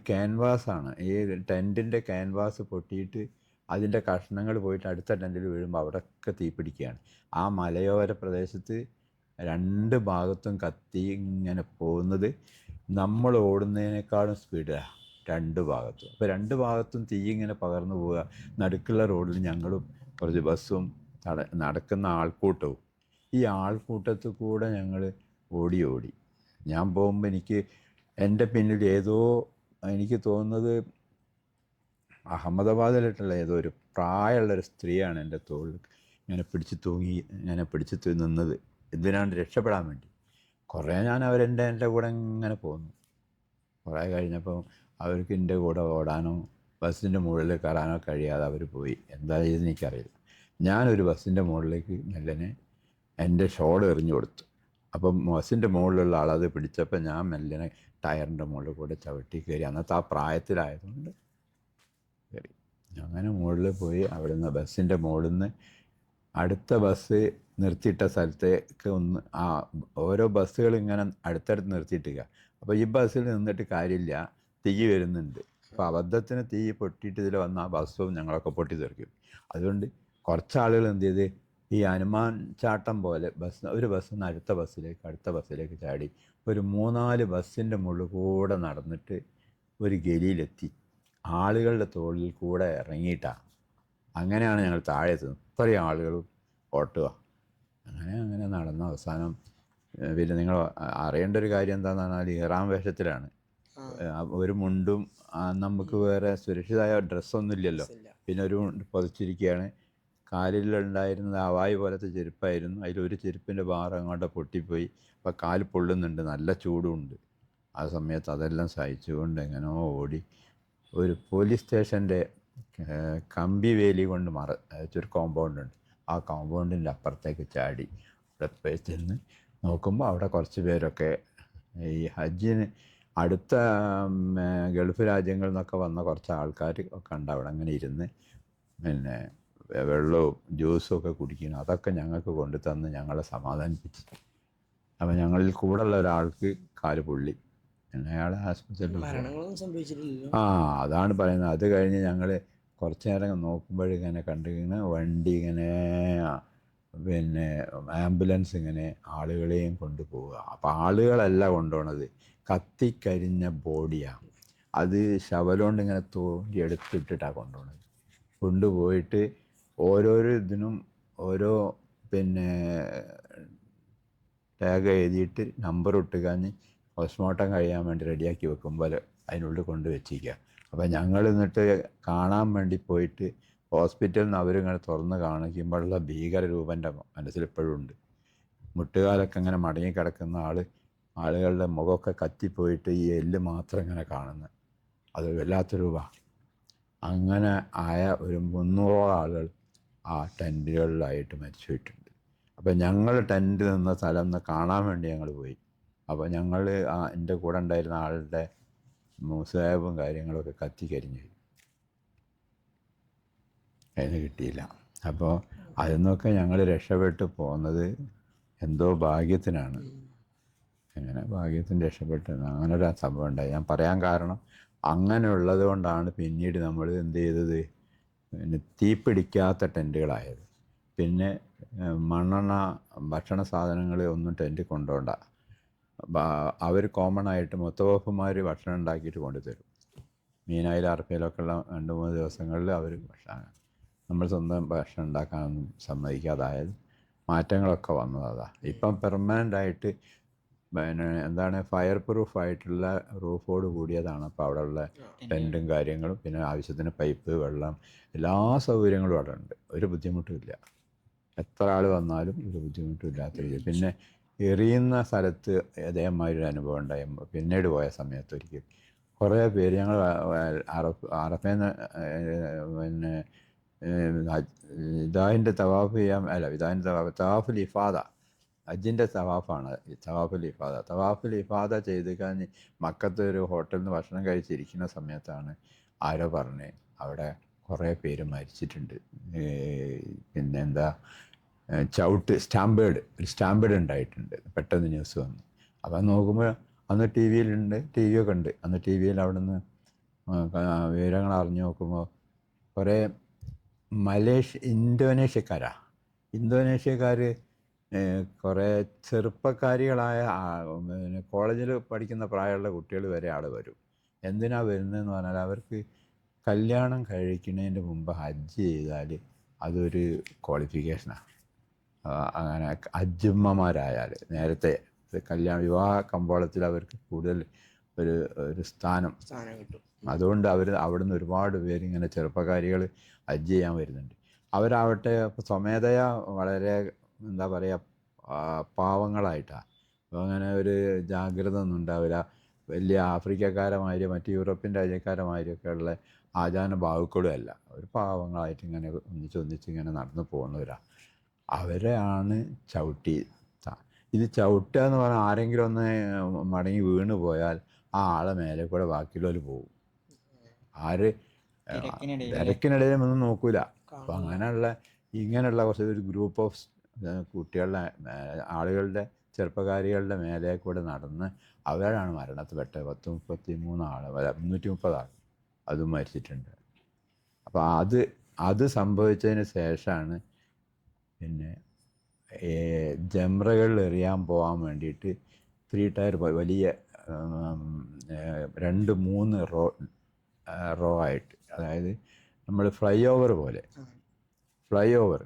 ക്യാൻവാസാണ്, ഈ ടെൻറ്റിൻ്റെ ക്യാൻവാസ് പൊട്ടിയിട്ട് അതിൻ്റെ കഷ്ണങ്ങൾ പോയിട്ട് അടുത്ത ടെൻറ്റിൽ വീഴുമ്പോൾ അവിടെയൊക്കെ തീപിടിക്കുകയാണ്. ആ മലയോര പ്രദേശത്ത് 2 ഭാഗത്തും കത്തി ഇങ്ങനെ പോകുന്നത് നമ്മൾ ഓടുന്നതിനേക്കാളും സ്പീഡാണ് 2 ഭാഗത്തും. അപ്പോൾ 2 ഭാഗത്തും തീ ഇങ്ങനെ പകർന്നു പോവുക. നടുക്കുള്ള റോഡിൽ ഞങ്ങളും കുറച്ച് ബസ്സും നടക്കുന്ന ആൾക്കൂട്ടവും. ഈ ആൾക്കൂട്ടത്തിൽ കൂടെ ഞങ്ങൾ ഓടി ഞാൻ പോകുമ്പോൾ എൻ്റെ പിന്നിൽ എനിക്ക് തോന്നുന്നത് അഹമ്മദാബാദിലായിട്ടുള്ള ഏതോ ഒരു പ്രായമുള്ളൊരു സ്ത്രീയാണ് എൻ്റെ തോളിൽ ഇങ്ങനെ പിടിച്ച് നിന്നത്. എന്തിനാണ് രക്ഷപ്പെടാൻ വേണ്ടി. കുറേ ഞാൻ എൻ്റെ കൂടെ ഇങ്ങനെ പോന്നു. കുറേ കഴിഞ്ഞപ്പോൾ അവർക്ക് എൻ്റെ കൂടെ ഓടാനോ ബസ്സിൻ്റെ മുകളിൽ കയറാനോ കഴിയാതെ അവർ പോയി. എന്താ ചെയ്തെന്ന് എനിക്കറിയില്ല. ഞാനൊരു ബസ്സിൻ്റെ മുകളിലേക്ക് മെല്ലനെ എൻ്റെ ഷോൾ എറിഞ്ഞു കൊടുത്തു. അപ്പം ബസ്സിൻ്റെ മുകളിലുള്ള ആളത് പിടിച്ചപ്പോൾ ഞാൻ മെല്ലനെ ടയറിൻ്റെ മുകളിൽ കൂടെ ചവിട്ടി കയറി. അന്നത്തെ ആ പ്രായത്തിലായതുകൊണ്ട് കയറി. അങ്ങനെ മുകളിൽ പോയി അവിടുന്ന് ബസ്സിൻ്റെ മുകളിൽ നിന്ന് അടുത്ത ബസ് നിർത്തിയിട്ട സ്ഥലത്തേക്ക് ഒന്ന് ഓരോ ബസ്സുകൾ ഇങ്ങനെ അടുത്തടുത്ത് നിർത്തിയിട്ടില്ല. അപ്പോൾ ഈ ബസ്സിൽ നിന്നിട്ട് കാര്യമില്ല, തീ വരുന്നുണ്ട്. അപ്പോൾ അബദ്ധത്തിന് തീ പൊട്ടിയിട്ട് ഇതിൽ വന്ന ആ ബസ്സും ഞങ്ങളൊക്കെ പൊട്ടിത്തെറിക്കും. അതുകൊണ്ട് കുറച്ച് ആളുകൾ എന്ത് ചെയ്ത് ഈ ഹനുമാൻ ചാട്ടം പോലെ ഒരു ബസ്സിൽ നിന്ന് അടുത്ത ബസ്സിലേക്ക് ചാടി ഒരു 3-4 ബസ്സിൻ്റെ മുകളിൽ കൂടെ നടന്നിട്ട് ഒരു ഗലിയിലെത്തി. ആളുകളുടെ തോളിൽ കൂടെ ഇറങ്ങിയിട്ടാണ്. അങ്ങനെയാണ് ഞങ്ങൾ താഴെ എത്തുന്നത്. ഇത്രയും ആളുകൾ ഓട്ടുക. അങ്ങനെ നടന്ന അവസാനം പിന്നെ നിങ്ങൾ അറിയേണ്ട ഒരു കാര്യം എന്താണെന്ന് പറഞ്ഞാൽ ഇഹ്റാം വേഷത്തിലാണ്. ഒരു മുണ്ടും നമുക്ക് വേറെ സുരക്ഷിതമായ ഡ്രസ്സൊന്നും ഇല്ലല്ലോ. പിന്നെ ഒരു പൊതിച്ചിരിക്കുകയാണ്. കാലിലുണ്ടായിരുന്നത് ഹവായി പോലത്തെ ചെരുപ്പായിരുന്നു. അതിലൊരു ചെരുപ്പിൻ്റെ ഭാരം അങ്ങോട്ട് പൊട്ടിപ്പോയി. അപ്പോൾ കാല് പൊള്ളുന്നുണ്ട്, നല്ല ചൂടുമുണ്ട്. ആ സമയത്ത് അതെല്ലാം സഹിച്ചുകൊണ്ട് എങ്ങനെയോ ഓടി ഒരു പോലീസ് സ്റ്റേഷൻ്റെ കമ്പി വേലി കൊണ്ട് ഒരു കോമ്പൗണ്ടുണ്ട്. ആ കോമ്പൗണ്ടിൻ്റെ അപ്പുറത്തേക്ക് ചാടി അവിടെ പോയി ചെന്ന് നോക്കുമ്പോൾ അവിടെ കുറച്ച് പേരൊക്കെ ഈ ഹജ്ജിന് അടുത്ത ഗൾഫ് രാജ്യങ്ങളിൽ നിന്നൊക്കെ വന്ന കുറച്ച് ആൾക്കാർ ഒക്കെ ഉണ്ട് അവിടെ. അങ്ങനെ ഇരുന്ന് പിന്നെ വെള്ളവും ജ്യൂസും ഒക്കെ കുടിക്കുന്നു. അതൊക്കെ ഞങ്ങൾക്ക് കൊണ്ടു തന്ന് ഞങ്ങളെ സമാധാനിപ്പിച്ചു. അപ്പം ഞങ്ങളിൽ കൂടെയുള്ള ഒരാൾക്ക് കാല് പൊള്ളി. പിന്നെ അയാളെ ആശുപത്രിയിൽ അതാണ് പറയുന്നത്. അത് കഴിഞ്ഞ് ഞങ്ങൾ കുറച്ച് നേരം നോക്കുമ്പോഴിങ്ങനെ കണ്ടിങ്ങനെ വണ്ടി ഇങ്ങനെ പിന്നെ ആംബുലൻസ് ഇങ്ങനെ ആളുകളെയും കൊണ്ടുപോവുക. അപ്പോൾ ആളുകളല്ല കൊണ്ടുപോകണത്, കത്തിക്കരിഞ്ഞ ബോഡിയാണ്. അത് ശവലോണ്ട് ഇങ്ങനെ തോണ്ടി എടുത്തിട്ടിട്ടാണ് കൊണ്ടുപോകണത്. കൊണ്ടുപോയിട്ട് ഓരോരോ ഇതിനും ഓരോ പിന്നെ ടാഗ് എഴുതിയിട്ട് നമ്പർ ഇട്ട് കഴിഞ്ഞ് പോസ്റ്റ്മോർട്ടം കഴിയാൻ വേണ്ടി റെഡിയാക്കി വെക്കുമ്പോൾ അതിനുള്ളിൽ കൊണ്ട് വെച്ചിരിക്കുക. അപ്പോൾ ഞങ്ങൾ എന്നിട്ട് കാണാൻ വേണ്ടി പോയിട്ട് ഹോസ്പിറ്റലിൽ നിന്ന് അവരിങ്ങനെ തുറന്ന് കാണിക്കുമ്പോഴുള്ള ഭീകരരൂപൻ്റെ മനസ്സിലിപ്പോഴും ഉണ്ട്. മുട്ടുകാലൊക്കെ ഇങ്ങനെ മടങ്ങിക്കിടക്കുന്ന ആളുകളുടെ മുഖമൊക്കെ കത്തിപ്പോയിട്ട് ഈ എല്ല് മാത്രം ഇങ്ങനെ കാണുന്നത്. അത് വല്ലാത്ത രൂപമാണ്. അങ്ങനെ ആയ ഒരു 300 ആളുകൾ ആ ടെൻറ്റുകളിലായിട്ട് മരിച്ചു പോയിട്ടുണ്ട്. അപ്പോൾ ഞങ്ങൾ ടെൻറ്റ് നിന്ന സ്ഥലം ഒന്ന് കാണാൻ വേണ്ടി ഞങ്ങൾ പോയി. അപ്പോൾ ഞങ്ങൾ എൻ്റെ കൂടെ ഉണ്ടായിരുന്ന ആളുടെ മുസാബും കാര്യങ്ങളൊക്കെ കത്തിക്കരിഞ്ഞു, അതിന് കിട്ടിയില്ല. അപ്പോൾ അതിൽ നിന്നൊക്കെ ഞങ്ങൾ രക്ഷപ്പെട്ട് പോകുന്നത് എന്തോ ഭാഗ്യത്തിനാണ്. അങ്ങനെ ഭാഗ്യത്തിന് രക്ഷപ്പെട്ട് അങ്ങനെ ഒരു സംഭവം ഉണ്ടായി. ഞാൻ പറയാൻ കാരണം അങ്ങനെ ഉള്ളത് കൊണ്ടാണ് പിന്നീട് നമ്മൾ എന്ത് ചെയ്തത്, പിന്നെ തീപിടിക്കാത്ത ടെൻറ്റുകളായത്. പിന്നെ മണ്ണെണ്ണ ഭക്ഷണ സാധനങ്ങൾ ഒന്നും ടെൻറ്റ് കൊണ്ടുപോകണ്ട. അവർ കോമൺ ആയിട്ട് മുത്തവഫുമാർ ഭക്ഷണം ഉണ്ടാക്കിയിട്ട് കൊണ്ടുതരും. മീനായാലും അറഫയിലൊക്കെ ഉള്ള 2-3 ദിവസങ്ങളിൽ അവർ ഭക്ഷണം, നമ്മൾ സ്വന്തം ഭക്ഷണം ഉണ്ടാക്കാനൊന്നും സമ്മതിക്കാതായത് മാറ്റങ്ങളൊക്കെ വന്നതാണ്. ഇപ്പം പെർമനൻ്റായിട്ട് പിന്നെ എന്താണ് ഫയർ പ്രൂഫായിട്ടുള്ള റൂഫോട് കൂടിയതാണ് അപ്പോൾ അവിടെ ഉള്ള ടെൻറ്റും കാര്യങ്ങളും. പിന്നെ ആവശ്യത്തിന് പൈപ്പ്, വെള്ളം, എല്ലാ സൗകര്യങ്ങളും അവിടെ ഉണ്ട്. ഒരു ബുദ്ധിമുട്ടുമില്ല. എത്ര ആൾ വന്നാലും ഒരു ബുദ്ധിമുട്ടും ഇല്ലാത്ത രീതിയിൽ. പിന്നെ എറിയുന്ന സ്ഥലത്ത് അതേമാതിരി ഒരു അനുഭവം ഉണ്ടായി. പിന്നീട് പോയ സമയത്ത് ഒരിക്കൽ കുറേ പേര് ഞങ്ങൾ അറഫേന്ന് പിന്നെ ഇതാഹിൻ്റെ തവാഫ് ചെയ്യാൻ ഇതാഹിൻ്റെ തവാഫുൽ ഇഫാദ, ഹജ്ജിൻ്റെ തവാഫാണ് തവാഫുൽ ഇഫാദ ചെയ്ത് കഴിഞ്ഞ് മക്കത്ത് ഒരു ഹോട്ടലിൽ നിന്ന് ഭക്ഷണം കഴിച്ചിരിക്കുന്ന സമയത്താണ് ആരോ പറഞ്ഞ് അവിടെ കുറേ പേര് മരിച്ചിട്ടുണ്ട്. പിന്നെ എന്താ സ്റ്റാമ്പേഡ് ഉണ്ടായിട്ടുണ്ട്. പെട്ടെന്ന് ന്യൂസ് വന്നു. അപ്പം നോക്കുമ്പോൾ അന്ന് ടി വിയൊക്കെ ഉണ്ട്. അന്ന് ടി വിയിൽ അവിടെ നിന്ന് വിവരങ്ങൾ അറിഞ്ഞു നോക്കുമ്പോൾ കുറേ ഇന്തോനേഷ്യക്കാർ കുറേ ചെറുപ്പക്കാരികളായ പിന്നെ കോളേജിൽ പഠിക്കുന്ന പ്രായമുള്ള കുട്ടികൾ വരെ ആൾ വരും. എന്തിനാണ് വരുന്നതെന്ന് പറഞ്ഞാൽ അവർക്ക് കല്യാണം കഴിക്കുന്നതിൻ്റെ മുമ്പ് ഹജ്ജ് ചെയ്താൽ അതൊരു ക്വാളിഫിക്കേഷനാണ്. അങ്ങനെ ഹജ്ജുമ്മമാരായാൽ നേരത്തെ വിവാഹ കമ്പോളത്തിൽ അവർക്ക് കൂടുതൽ ഒരു സ്ഥാനം കിട്ടും. അതുകൊണ്ട് അവിടുന്ന് ഒരുപാട് പേര് ഇങ്ങനെ ചെറുപ്പക്കാരികൾ ഹജ്ജ് ചെയ്യാൻ വരുന്നുണ്ട്. അവരാവട്ടെ സ്വമേധയാ വളരെ എന്താ പറയുക പാവങ്ങളായിട്ടാണ്. അപ്പോൾ അങ്ങനെ ഒരു ജാഗ്രത ഒന്നും ഉണ്ടാവില്ല. വലിയ ആഫ്രിക്കക്കാരമാതിരി മറ്റ് യൂറോപ്യൻ രാജ്യക്കാരമാതിരിയൊക്കെ ഉള്ള ആചാര ബാഹുക്കളും അല്ല, ഒരു പാവങ്ങളായിട്ട് ഇങ്ങനെ ഒന്നിച്ച് ഇങ്ങനെ നടന്നു പോകുന്നവരാണ്. അവരെയാണ് ചവിട്ടി ഇത് ചവിട്ടുക എന്ന് പറഞ്ഞാൽ ആരെങ്കിലും ഒന്ന് മടങ്ങി വീണ് പോയാൽ ആ ആളെ മേലെ കൂടെ ബാക്കിയുള്ളവർ പോകും. ആര് തിരക്കിനിടയിൽ ഒന്നും നോക്കൂല. അപ്പം ഇങ്ങനെയുള്ള കുറച്ച് ഒരു ഗ്രൂപ്പ് ഓഫ് കുട്ടികളുടെ ആളുകളുടെ ചെറുപ്പക്കാരികളുടെ മേലെ കൂടെ നടന്ന് അവരാണ് മരണത്തിൽപ്പെട്ടത്. 133 ആൾ, 330 ആൾ അതും മരിച്ചിട്ടുണ്ട്. അപ്പോൾ അത് സംഭവിച്ചതിന് ശേഷമാണ് പിന്നെ ജംറകളിൽ എറിയാൻ പോകാൻ വേണ്ടിയിട്ട് 3 ടയർ വലിയ 2-3 റോ ആയിട്ട്, അതായത് നമ്മൾ ഫ്ലൈ ഓവർ പോലെ, ഫ്ലൈ ഓവർ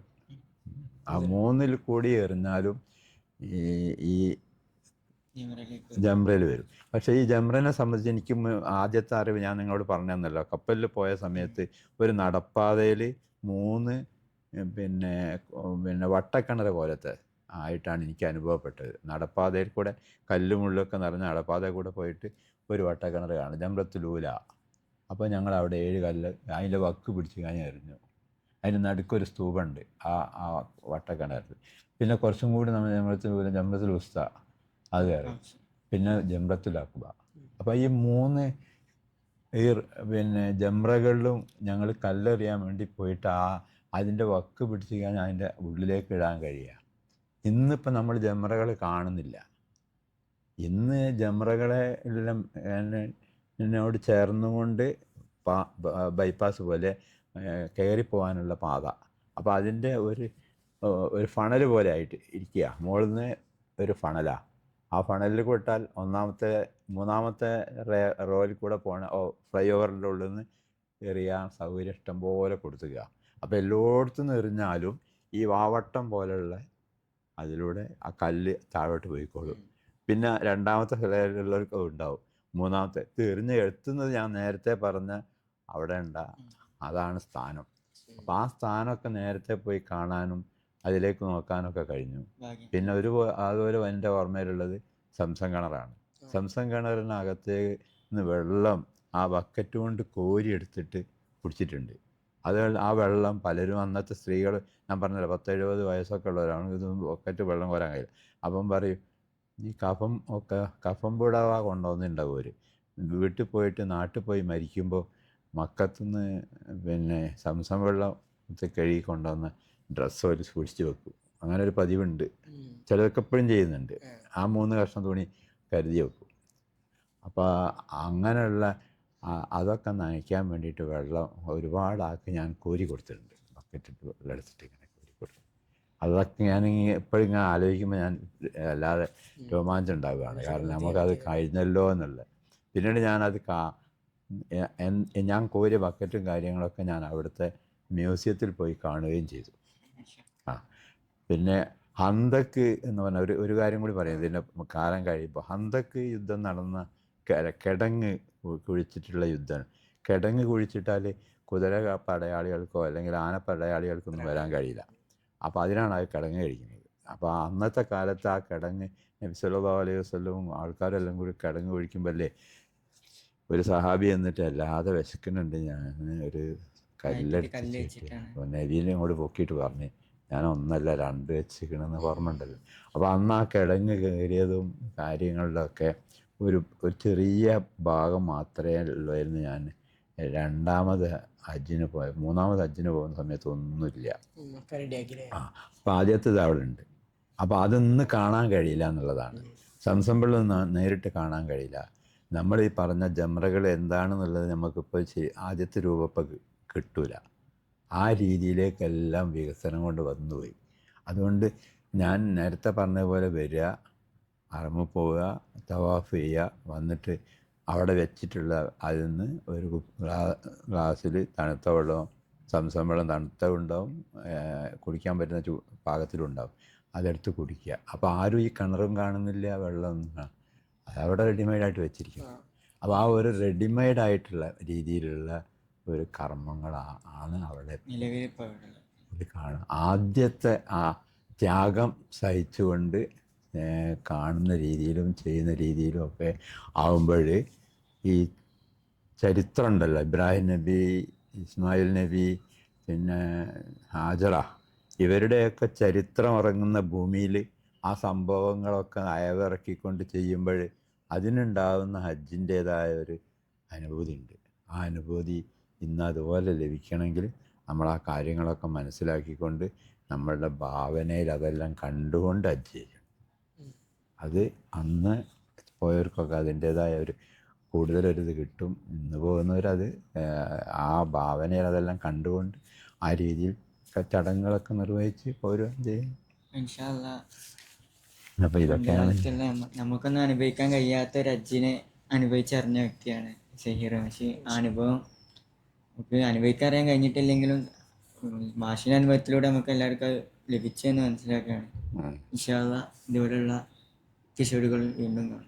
ആ 3-ൽ കൂടി എറിഞ്ഞാലും ഈ ജംറയിൽ വരും. പക്ഷേ ഈ ജംറനെ സംബന്ധിച്ച് എനിക്ക് ആദ്യത്തെ അറിവ് ഞാൻ നിങ്ങളോട് പറഞ്ഞു തന്നല്ലോ. കപ്പലിൽ പോയ സമയത്ത് ഒരു നടപ്പാതയിൽ 3 പിന്നെ വട്ടക്കിണർ പോലത്തെ ആയിട്ടാണ് എനിക്ക് അനുഭവപ്പെട്ടത്. നടപ്പാതയിൽ കൂടെ കല്ലുമുള്ളൊക്കെ നിറഞ്ഞ നടപ്പാതയിൽ കൂടെ പോയിട്ട് ഒരു വട്ടക്കിണർ കാണും, ജംറത്തുലൂല. അപ്പോൾ ഞങ്ങൾ അവിടെ 7 കല്ല് അതിൻ്റെ വക്ക് പിടിച്ച് ഞാൻ എറിഞ്ഞു. അതിന് നടുക്കൊരു സ്തൂപുണ്ട് ആ വട്ടക്കിണറിൽ. പിന്നെ കുറച്ചും കൂടി നമ്മൾ ജംറത്തുൽ ഉസ്ത അത് കയറി, പിന്നെ ജംറത്തുൽ അഖബ. അപ്പോൾ ഈ 3 ജംറകളിലും ഞങ്ങൾ കല്ലെറിയാൻ വേണ്ടി പോയിട്ട് അതിൻ്റെ വക്ക് പിടിച്ച് കഴിഞ്ഞാൽ അതിൻ്റെ ഉള്ളിലേക്ക് ഇടാൻ കഴിയുക. ഇന്നിപ്പോൾ നമ്മൾ ജംറകൾ കാണുന്നില്ല. ഇന്ന് ജംറകളെ എല്ലാം എന്നോട് ചേർന്നുകൊണ്ട് ബൈപ്പാസ് പോലെ കയറിപ്പോകാനുള്ള പാത. അപ്പോൾ അതിൻ്റെ ഒരു ഫണൽ പോലെ ആയിട്ട് ഇരിക്കുക. മുകളിൽ നിന്ന് ഒരു ഫണലാണ്. ആ ഫണലിൽ കൂട്ടാൽ 3-ാമത്തെ റോയിൽ കൂടെ ഫ്ലൈ ഓവറിൻ്റെ ഉള്ളിൽ നിന്ന് എറിയാൻ സൗകര്യം ഇഷ്ടം പോലെ കൊടുത്തുക. അപ്പോൾ എല്ലായിടത്തു നിന്ന് എറിഞ്ഞാലും ഈ വാവട്ടം പോലെയുള്ള അതിലൂടെ ആ കല്ല് താഴോട്ട് പോയിക്കോളും. പിന്നെ 2-ാമത്തെ ഫ്ലൈലുള്ളവർക്ക് ഉണ്ടാവും. 3-ാമത്തെ ഇത് എത്തുന്നത് ഞാൻ നേരത്തെ പറഞ്ഞ അവിടെ അതാണ് സ്ഥാനം. അപ്പം ആ സ്ഥാനമൊക്കെ നേരത്തെ പോയി കാണാനും അതിലേക്ക് നോക്കാനൊക്കെ കഴിഞ്ഞു. പിന്നെ അതുപോലെ എൻ്റെ ഓർമ്മയിലുള്ളത് സംസം കിണറാണ്. സംസം കിണറിനകത്തേക്ക് നിന്ന് വെള്ളം ആ ബക്കറ്റ് കൊണ്ട് കോരി എടുത്തിട്ട് കുടിച്ചിട്ടുണ്ട്. അത് ആ വെള്ളം പലരും അന്നത്തെ സ്ത്രീകൾ, ഞാൻ പറഞ്ഞല്ലോ 10-70 വയസ്സൊക്കെ ഉള്ളവരാണ്, ഇത് ബക്കറ്റ് വെള്ളം കോരാൻ കഴിയില്ല. അപ്പം പറയും ഈ കഫം പുടവ കൊണ്ടുവന്നിട്ടുണ്ടാവും. ഒരു വീട്ടിൽ പോയിട്ട് നാട്ടിൽ പോയി മരിക്കുമ്പോൾ മക്കത്തുനിന്ന് സംസം വെള്ളം കഴുകി കൊണ്ടുവന്ന് ഡ്രസ്സ് ഒരു സൂക്ഷിച്ച് വെക്കും. അങ്ങനെ ഒരു പതിവുണ്ട്. ചിലർക്ക് എപ്പോഴും ചെയ്യുന്നുണ്ട്. ആ 3 കഷ്ണം തുണി കരുതി വെക്കും. അപ്പോൾ അങ്ങനെയുള്ള അതൊക്കെ നനയ്ക്കാൻ വേണ്ടിയിട്ട് വെള്ളം ഒരുപാടാക്കി ഞാൻ കോരി കൊടുത്തിട്ടുണ്ട്. ബക്കറ്റിട്ട് വെള്ളം എടുത്തിട്ട് ഇങ്ങനെ കോരി കൊടുത്തു. അതൊക്കെ ഞാൻ എപ്പോഴും ഇങ്ങനെ ആലോചിക്കുമ്പോൾ ഞാൻ അല്ലാതെ രോമാഞ്ചം ഉണ്ടാവുകയാണ്. കാരണം നമുക്കത് കഴിഞ്ഞല്ലോ എന്നുള്ളത്. പിന്നീട് ഞാനത് ഞാൻ കോരിയ ബക്കറ്റും കാര്യങ്ങളൊക്കെ ഞാൻ അവിടുത്തെ മ്യൂസിയത്തിൽ പോയി കാണുകയും ചെയ്തു. പിന്നെ ഹന്തക്ക് എന്ന് പറഞ്ഞ ഒരു കാര്യം കൂടി പറയും. ഇതിൻ്റെ കാലം കഴിയുമ്പോൾ ഹന്തക്ക് യുദ്ധം നടന്ന കിടങ്ങ് കുഴിച്ചിട്ടുള്ള യുദ്ധമാണ്. കിടങ്ങ് കുഴിച്ചിട്ടാൽ കുതിര പടയാളികൾക്കോ അല്ലെങ്കിൽ ആന പടയാളികൾക്കൊന്നും വരാൻ കഴിയില്ല. അപ്പോൾ അതിനാണ് അത് കിടങ്ങ് കഴിക്കുന്നത്. അപ്പോൾ അന്നത്തെ കാലത്ത് ആ കിടങ്ങ് നബി സല്ലല്ലാഹു അലൈഹി വസല്ലവും ആൾക്കാരെല്ലാം കൂടി കിടങ്ങ് കുഴിക്കുമ്പോഴല്ലേ ഒരു സഹാബി എന്നിട്ട് അല്ലാതെ വിശക്കുന്നുണ്ട്, ഞാൻ ഒരു കല്ലെടുത്തിട്ട് അപ്പോൾ നബീനെ ഇങ്ങോട്ട് പൊക്കിയിട്ട് പറഞ്ഞ് ഞാൻ 1 അല്ല 2 വെച്ചിക്കണമെന്ന് ഓർമ്മ ഉണ്ടല്ലോ. അപ്പോൾ അന്ന് ആ കിടങ്ങ് കയറിയതും കാര്യങ്ങളിലൊക്കെ ഒരു ചെറിയ ഭാഗം മാത്രമേ ഉള്ളായിരുന്നു. ഞാൻ 2-ാമത് ഹജ്ജിന് 3-ാമത് ഹജ്ജിന് പോകുന്ന സമയത്ത് ഒന്നുമില്ല. അപ്പോൾ ആദ്യത്തേത് അവിടെ ഉണ്ട്. അപ്പോൾ അതൊന്ന് കാണാൻ കഴിയില്ല എന്നുള്ളതാണ്. സംസം വെള്ളം നേരിട്ട് കാണാൻ കഴിയില്ല. നമ്മൾ ഈ പറഞ്ഞ ജംറകൾ എന്താണെന്നുള്ളത് നമുക്കിപ്പോൾ ആദ്യത്തെ രൂപപ്പോൾ കിട്ടൂല. ആ രീതിയിലേക്കെല്ലാം വികസനം കൊണ്ട് വന്നുപോയി. അതുകൊണ്ട് ഞാൻ നേരത്തെ പറഞ്ഞ പോലെ വരിക, അറമ്മിൽ പോവുക, തവാഫ് ചെയ്യുക, വന്നിട്ട് അവിടെ വെച്ചിട്ടുള്ള അതിൽ നിന്ന് ഒരു ഗ്ലാസ്സിൽ തണുത്ത വെള്ളം, സംസം വെള്ളം തണുത്ത ഉണ്ടാവും, കുടിക്കാൻ പറ്റുന്ന പാകത്തിലുണ്ടാവും, അതെടുത്ത് കുടിക്കുക. അപ്പോൾ ആരും ഈ കിണറും കാണുന്നില്ല, വെള്ളം അതവിടെ റെഡിമെയ്ഡായിട്ട് വെച്ചിരിക്കും. അപ്പോൾ ആ ഒരു റെഡിമെയ്ഡായിട്ടുള്ള രീതിയിലുള്ള ഒരു കർമ്മങ്ങളാണ് അവിടെ കാണുക. ആദ്യത്തെ ആ ത്യാഗം സഹിച്ചുകൊണ്ട് കാണുന്ന രീതിയിലും ചെയ്യുന്ന രീതിയിലും ഒക്കെ ആകുമ്പോൾ ഈ ചരിത്രം ഉണ്ടല്ലോ, ഇബ്രാഹിം നബി, ഇസ്മായിൽ നബി, പിന്നെ ഹാജറ, ഇവരുടെയൊക്കെ ചരിത്രം ഇറങ്ങുന്ന ഭൂമിയിൽ ആ സംഭവങ്ങളൊക്കെ അയവിറക്കിക്കൊണ്ട് ചെയ്യുമ്പോൾ അതിനുണ്ടാകുന്ന ഹജ്ജിൻ്റേതായ ഒരു അനുഭൂതി ഉണ്ട്. ആ അനുഭൂതി ഇന്ന് അതുപോലെ ലഭിക്കണമെങ്കിൽ നമ്മൾ ആ കാര്യങ്ങളൊക്കെ മനസ്സിലാക്കിക്കൊണ്ട് നമ്മളുടെ ഭാവനയിൽ അതെല്ലാം കണ്ടുകൊണ്ട് ഹജ്ജ് ചെയ്യണം. അത് അന്ന് പോയവർക്കൊക്കെ അതിൻ്റേതായ ഒരു കൂടുതലൊരിത് കിട്ടും. ഇന്ന് പോകുന്നവരത് ആ ഭാവനയിൽ അതെല്ലാം കണ്ടുകൊണ്ട് ആ രീതിയിൽ ചടങ്ങുകളൊക്കെ നിർവഹിച്ച് പോരുകയും ചെയ്യും. ഇൻഷാ അല്ലാ. അപ്പോൾ ഇതൊക്കെയാണ് നമുക്കൊന്നും അനുഭവിക്കാൻ കഴിയാത്ത ഒരു ഹജ്ജിനെ അനുഭവിച്ചറിഞ്ഞ വ്യക്തിയാണ് സഹീർ മാഷി. ആ അനുഭവം നമുക്ക് അനുഭവിക്കാൻ അറിയാൻ കഴിഞ്ഞിട്ടില്ലെങ്കിലും മാഷിന്റെ അനുഭവത്തിലൂടെ നമുക്ക് എല്ലാവർക്കും അത് ലഭിച്ചെന്ന് മനസ്സിലാക്കുകയാണ്. ഇൻഷാ അല്ലാ ഇതുപോലുള്ള എപ്പിസോഡുകൾ വീണ്ടും കാണാം.